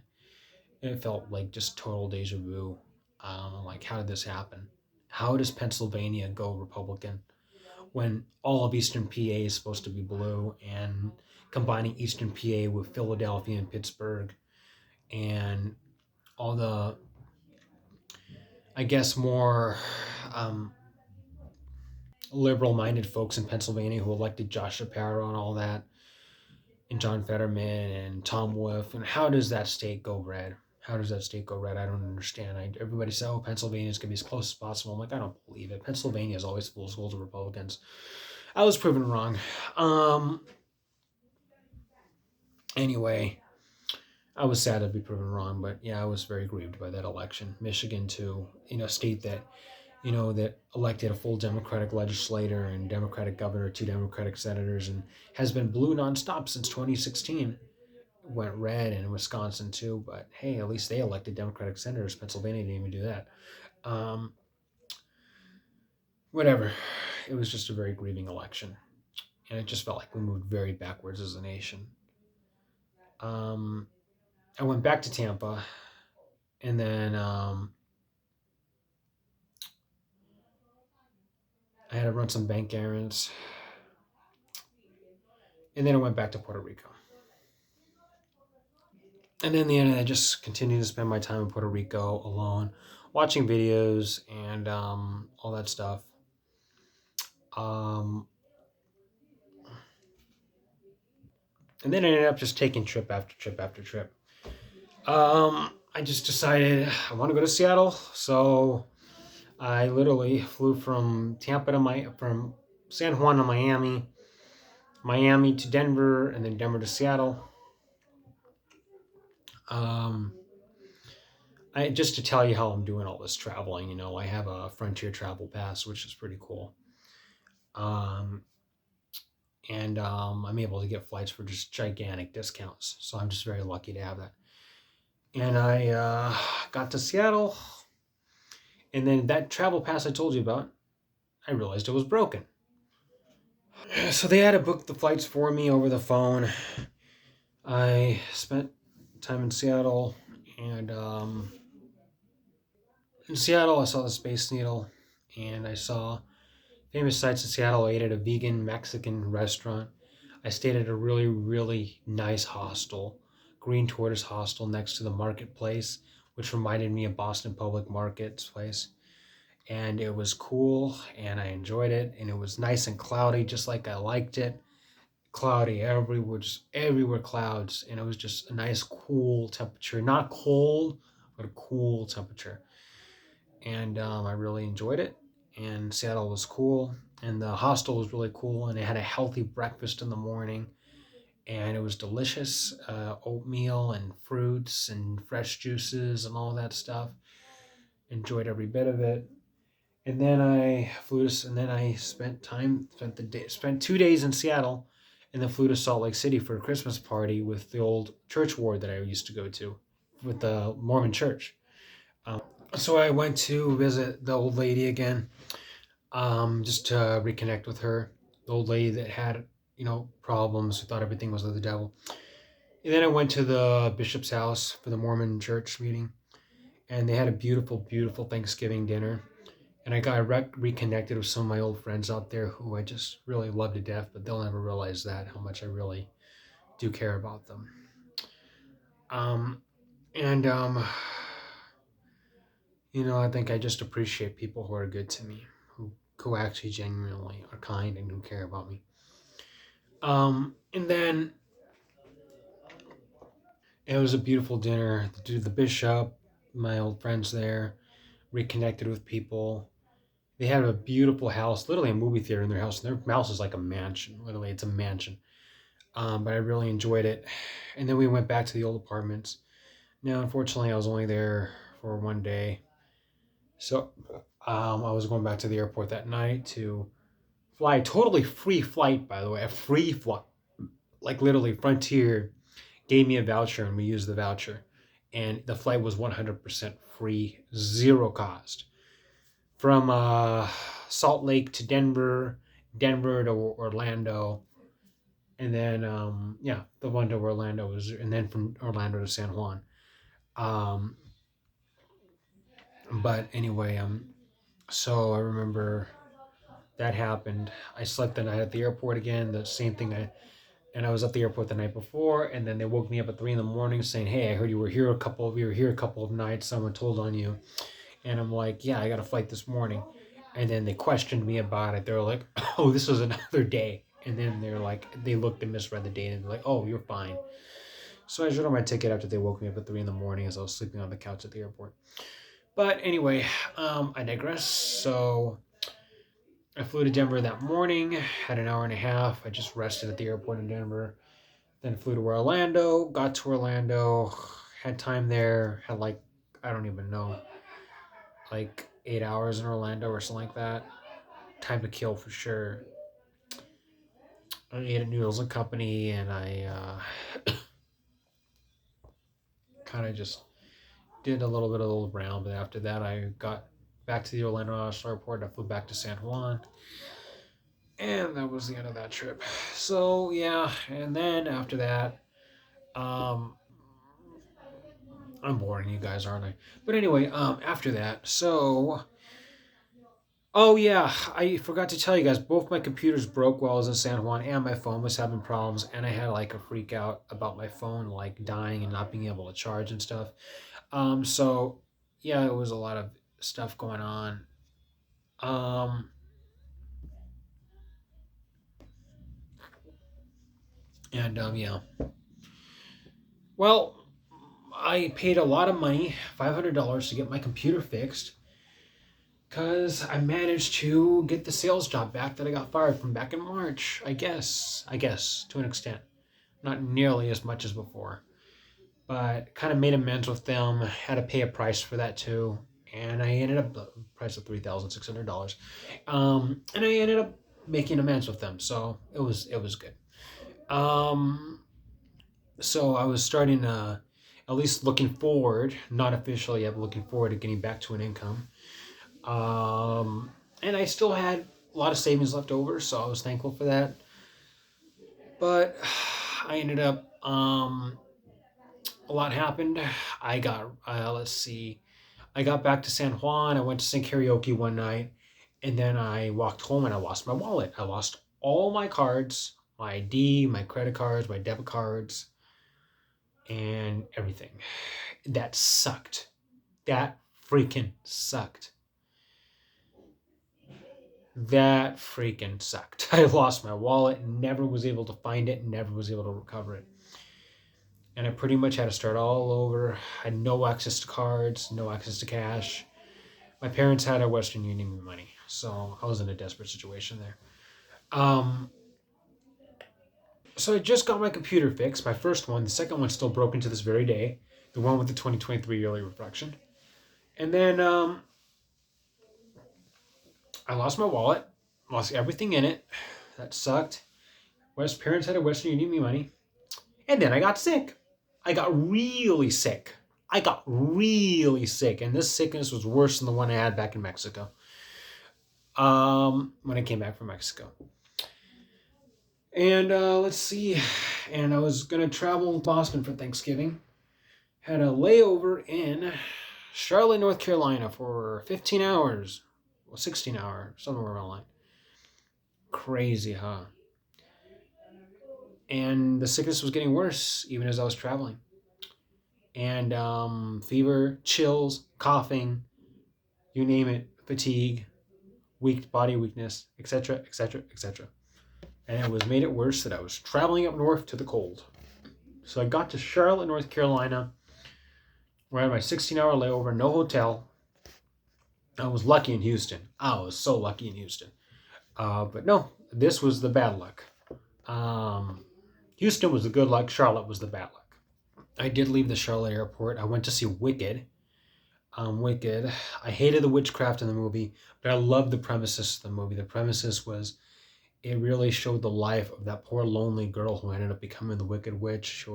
And it felt like just total deja vu. I'm like, how did this happen? How does Pennsylvania go Republican when all of Eastern PA is supposed to be blue, and combining Eastern PA with Philadelphia and Pittsburgh and all the, I guess, more liberal-minded folks in Pennsylvania who elected Josh Shapiro and all that, and John Fetterman and Tom Wolf, and how does that state go red? How does that state go red? I don't understand. Everybody says, oh, Pennsylvania is going to be as close as possible. I'm like, I don't believe it. Pennsylvania is always full of schools of Republicans. I was proven wrong. Anyway, I was sad to be proven wrong, but yeah, I was very grieved by that election. Michigan, too, a state that, that elected a full Democratic legislator and Democratic governor, 2 Democratic senators, and has been blue nonstop since 2016. Went red in Wisconsin too, but hey, at least they elected Democratic senators. Pennsylvania didn't even do that. Whatever. It was just a very grieving election. and it just felt like we moved very backwards as a nation. I went back to Tampa, and then I had to run some bank errands, and then I went back to Puerto Rico. And then in the end, I just continued to spend my time in Puerto Rico alone, watching videos and all that stuff. Um, and then I ended up just taking trip after trip after trip. I just decided I want to go to Seattle, so I literally flew from from San Juan to Miami, Miami to Denver, and then Denver to Seattle. Um, I just to tell you how I'm doing all this traveling. I have a Frontier Travel Pass, which is pretty cool. Um, and I'm able to get flights for just gigantic discounts. So I'm just very lucky to have that. And I got to Seattle, and then that travel pass I told you about, I realized it was broken. So they had to book the flights for me over the phone. I spent time in Seattle, and in Seattle I saw the Space Needle, and I saw famous sites in Seattle. I ate at a vegan Mexican restaurant. I stayed at a really, really nice hostel, Green Tortoise Hostel, next to the marketplace, which reminded me of Boston Public Market's place. And it was cool, and I enjoyed it, and it was nice and cloudy, just like I liked it. Cloudy everywhere, just everywhere clouds, and it was just a nice, cool temperature. Not cold, but a cool temperature. And I really enjoyed it. And Seattle was cool, and the hostel was really cool, and it had a healthy breakfast in the morning, and it was delicious. Oatmeal and fruits and fresh juices and all that stuff. Enjoyed every bit of it. And then I flew to, and then I spent 2 days in Seattle, and then flew to Salt Lake City for a Christmas party with the old church ward that I used to go to, with the Mormon church. So I went to visit the old lady again, just to reconnect with her. The old lady that had, problems, who thought everything was of the devil. And then I went to the bishop's house for the Mormon church meeting, and they had a beautiful, beautiful Thanksgiving dinner. And I got reconnected with some of my old friends out there who I just really love to death, but they'll never realize that, how much I really do care about them. Um, and I think I just appreciate people who are good to me, who actually genuinely are kind and who care about me. And then it was a beautiful dinner. The bishop, my old friends there, reconnected with people. They had a beautiful house, literally a movie theater in their house. And their house is like a mansion. Literally, it's a mansion. But I really enjoyed it. And then we went back to the old apartments. Now, unfortunately, I was only there for one day. So I was going back to the airport that night to fly a totally free flight, by the way, a free flight. Like literally, Frontier gave me a voucher and we used the voucher. And the flight was 100% free, zero cost. From Salt Lake to Denver, Denver to Orlando, and then the one to Orlando was, and then from Orlando to San Juan. Um, but anyway, so I remember that happened. I slept the night at the airport again. The same thing. And I was at the airport the night before, and then they woke me up at 3 a.m. saying, "Hey, I heard you were here a couple of nights. Someone told on you." And I'm like, "Yeah, I got a flight this morning." And then they questioned me about it. They're like, "Oh, this was another day." And then they looked and misread the date, and they're like, "Oh, you're fine." So I showed them my ticket after they woke me up at 3 a.m. as I was sleeping on the couch at the airport. But anyway, I digress. So I flew to Denver that morning, had an hour and a half. I just rested at the airport in Denver. Then flew to Orlando, got to Orlando, had time there, had I don't even know, like 8 hours in Orlando or something like that. Time to kill for sure. I ate at Noodles and Company, and I kind of just did a little bit of a little round. But after that, I got back to the Orlando International Airport. I flew back to San Juan. And that was the end of that trip. So yeah, and then after that, um, I'm boring you guys, aren't I? But anyway, after that, so oh yeah, I forgot to tell you guys, both my computers broke while I was in San Juan, and my phone was having problems, and I had like a freak out about my phone like dying and not being able to charge and stuff. So yeah, it was a lot of stuff going on. Um, and yeah, well, I paid a lot of money, $500, to get my computer fixed, because I managed to get the sales job back that I got fired from back in March. I guess to an extent, not nearly as much as before, but kind of made amends with them. Had to pay a price for that too, and I ended up the price of $3,600. And I ended up making amends with them, so it was good. Um, so I was starting at least looking forward, not officially yet, but looking forward to getting back to an income. Um, and I still had a lot of savings left over, so I was thankful for that. But I ended up, a lot happened. I got, let's see, I got back to San Juan. I went to sing karaoke one night, and then I walked home and I lost my wallet. I lost all my cards, my ID, my credit cards, my debit cards, and everything. That sucked. That freaking sucked. That freaking sucked. I lost my wallet, never was able to find it, never was able to recover it. And I pretty much had to start all over. I had no access to cards, no access to cash. My parents had a Western Union money, so I was in a desperate situation there. Um, so I just got my computer fixed, my first one. The second one's still broken to this very day, the one with the 2023 yearly reflection. And then I lost my wallet, lost everything in it. That sucked. West parents had a Western Union money. And then I got sick. I got really sick. I got really sick, and this sickness was worse than the one I had back in Mexico. When I came back from Mexico, and let's see, and I was gonna travel to Boston for Thanksgiving. Had a layover in Charlotte, North Carolina, for 15 hours, well, 16 hours, somewhere around line. Crazy, huh? And the sickness was getting worse even as I was traveling, and fever, chills, coughing, you name it, fatigue, weak body weakness, etc., etc., etc. And it was made it worse that I was traveling up north to the cold. So I got to Charlotte, North Carolina, where I had my 16-hour layover, no hotel. I was lucky in Houston. I was so lucky in Houston. But no, this was the bad luck. Um, Houston was the good luck. Charlotte was the bad luck. I did leave the Charlotte airport. I went to see Wicked. Wicked. I hated the witchcraft in the movie, but I loved the premises of the movie. The premises was, it really showed the life of that poor lonely girl who ended up becoming the Wicked Witch,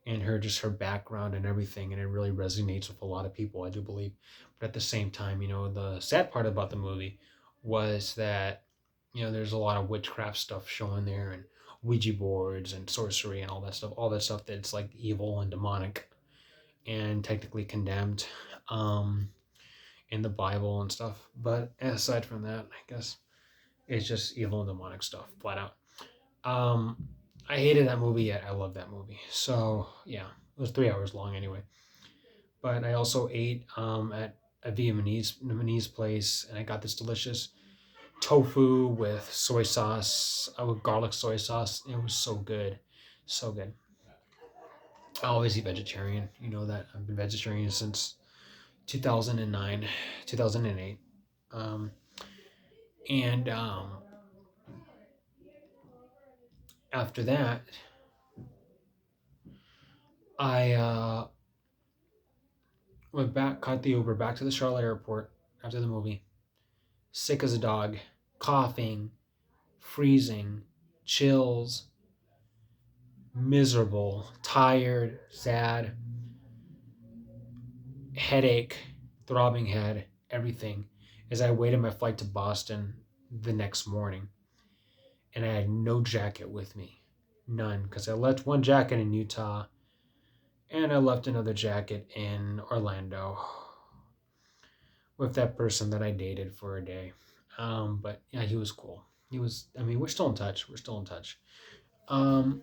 and her, just her background and everything, and it really resonates with a lot of people, I do believe. But at the same time, the sad part about the movie was that, there's a lot of witchcraft stuff showing there, and Ouija boards and sorcery and all that stuff that's like evil and demonic and technically condemned um, in the Bible and stuff. But aside from that, I guess it's just evil and demonic stuff, flat out. Um, I hated that movie, yet I love that movie. So yeah, it was 3 hours long anyway. But I also ate at a Vietnamese place, and I got this delicious tofu with soy sauce, with garlic soy sauce. It was so good, so good. I always eat vegetarian. You know that I've been vegetarian since 2009, 2008. Um, and after that, I went back, caught the Uber back to the Charlotte airport after the movie, sick as a dog, coughing, freezing, chills, miserable, tired, sad, headache, throbbing head, everything, as I waited my flight to Boston the next morning. and I had no jacket with me. None, because I left one jacket in Utah and I left another jacket in Orlando with that person that I dated for a day. But yeah, he was cool. I mean, we're still in touch. We're still in touch. Um,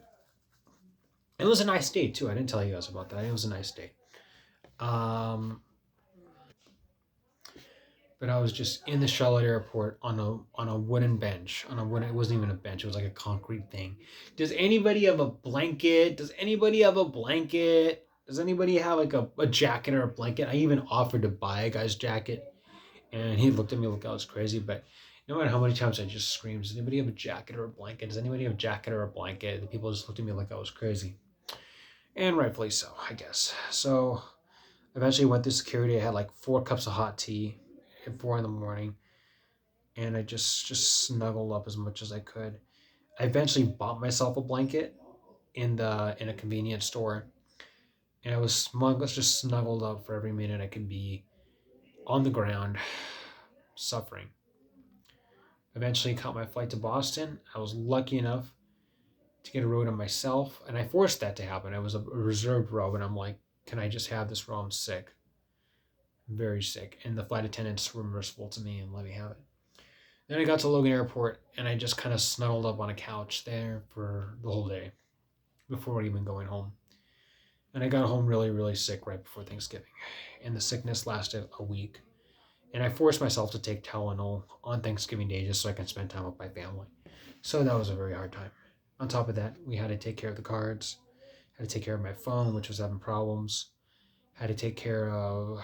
it was a nice date too. I didn't tell you guys about that. It was a nice date. Um, but I was just in the Charlotte airport on a wooden bench. On a wooden, it wasn't even a bench. It was like a concrete thing. Does anybody have a blanket? Does anybody have a blanket? Does anybody have like a jacket or a blanket? I even offered to buy a guy's jacket, and he looked at me like I was crazy. But no matter how many times I just screamed, does anybody have a jacket or a blanket? Does anybody have a jacket or a blanket? The people just looked at me like I was crazy. And rightfully so, I guess. So eventually went through security. I had like 4 cups of hot tea at 4 in the morning, and I just snuggled up as much as I could. I eventually bought myself a blanket in a convenience store, and I was just snuggled up for every minute I could be on the ground, suffering. Eventually caught my flight to Boston. I was lucky enough to get a row to myself, and I forced that to happen. It was a reserved row, and I'm like, can I just have this row? I'm sick, very sick. And the flight attendants were merciful to me and let me have it. Then I got to Logan Airport, and I just kind of snuggled up on a couch there for the whole day before even going home. And I got home really, really sick right before Thanksgiving. And the sickness lasted a week. And I forced myself to take Tylenol on Thanksgiving Day just so I can spend time with my family. So that was a very hard time. On top of that, we had to take care of the cards, had to take care of my phone, which was having problems, had to take care of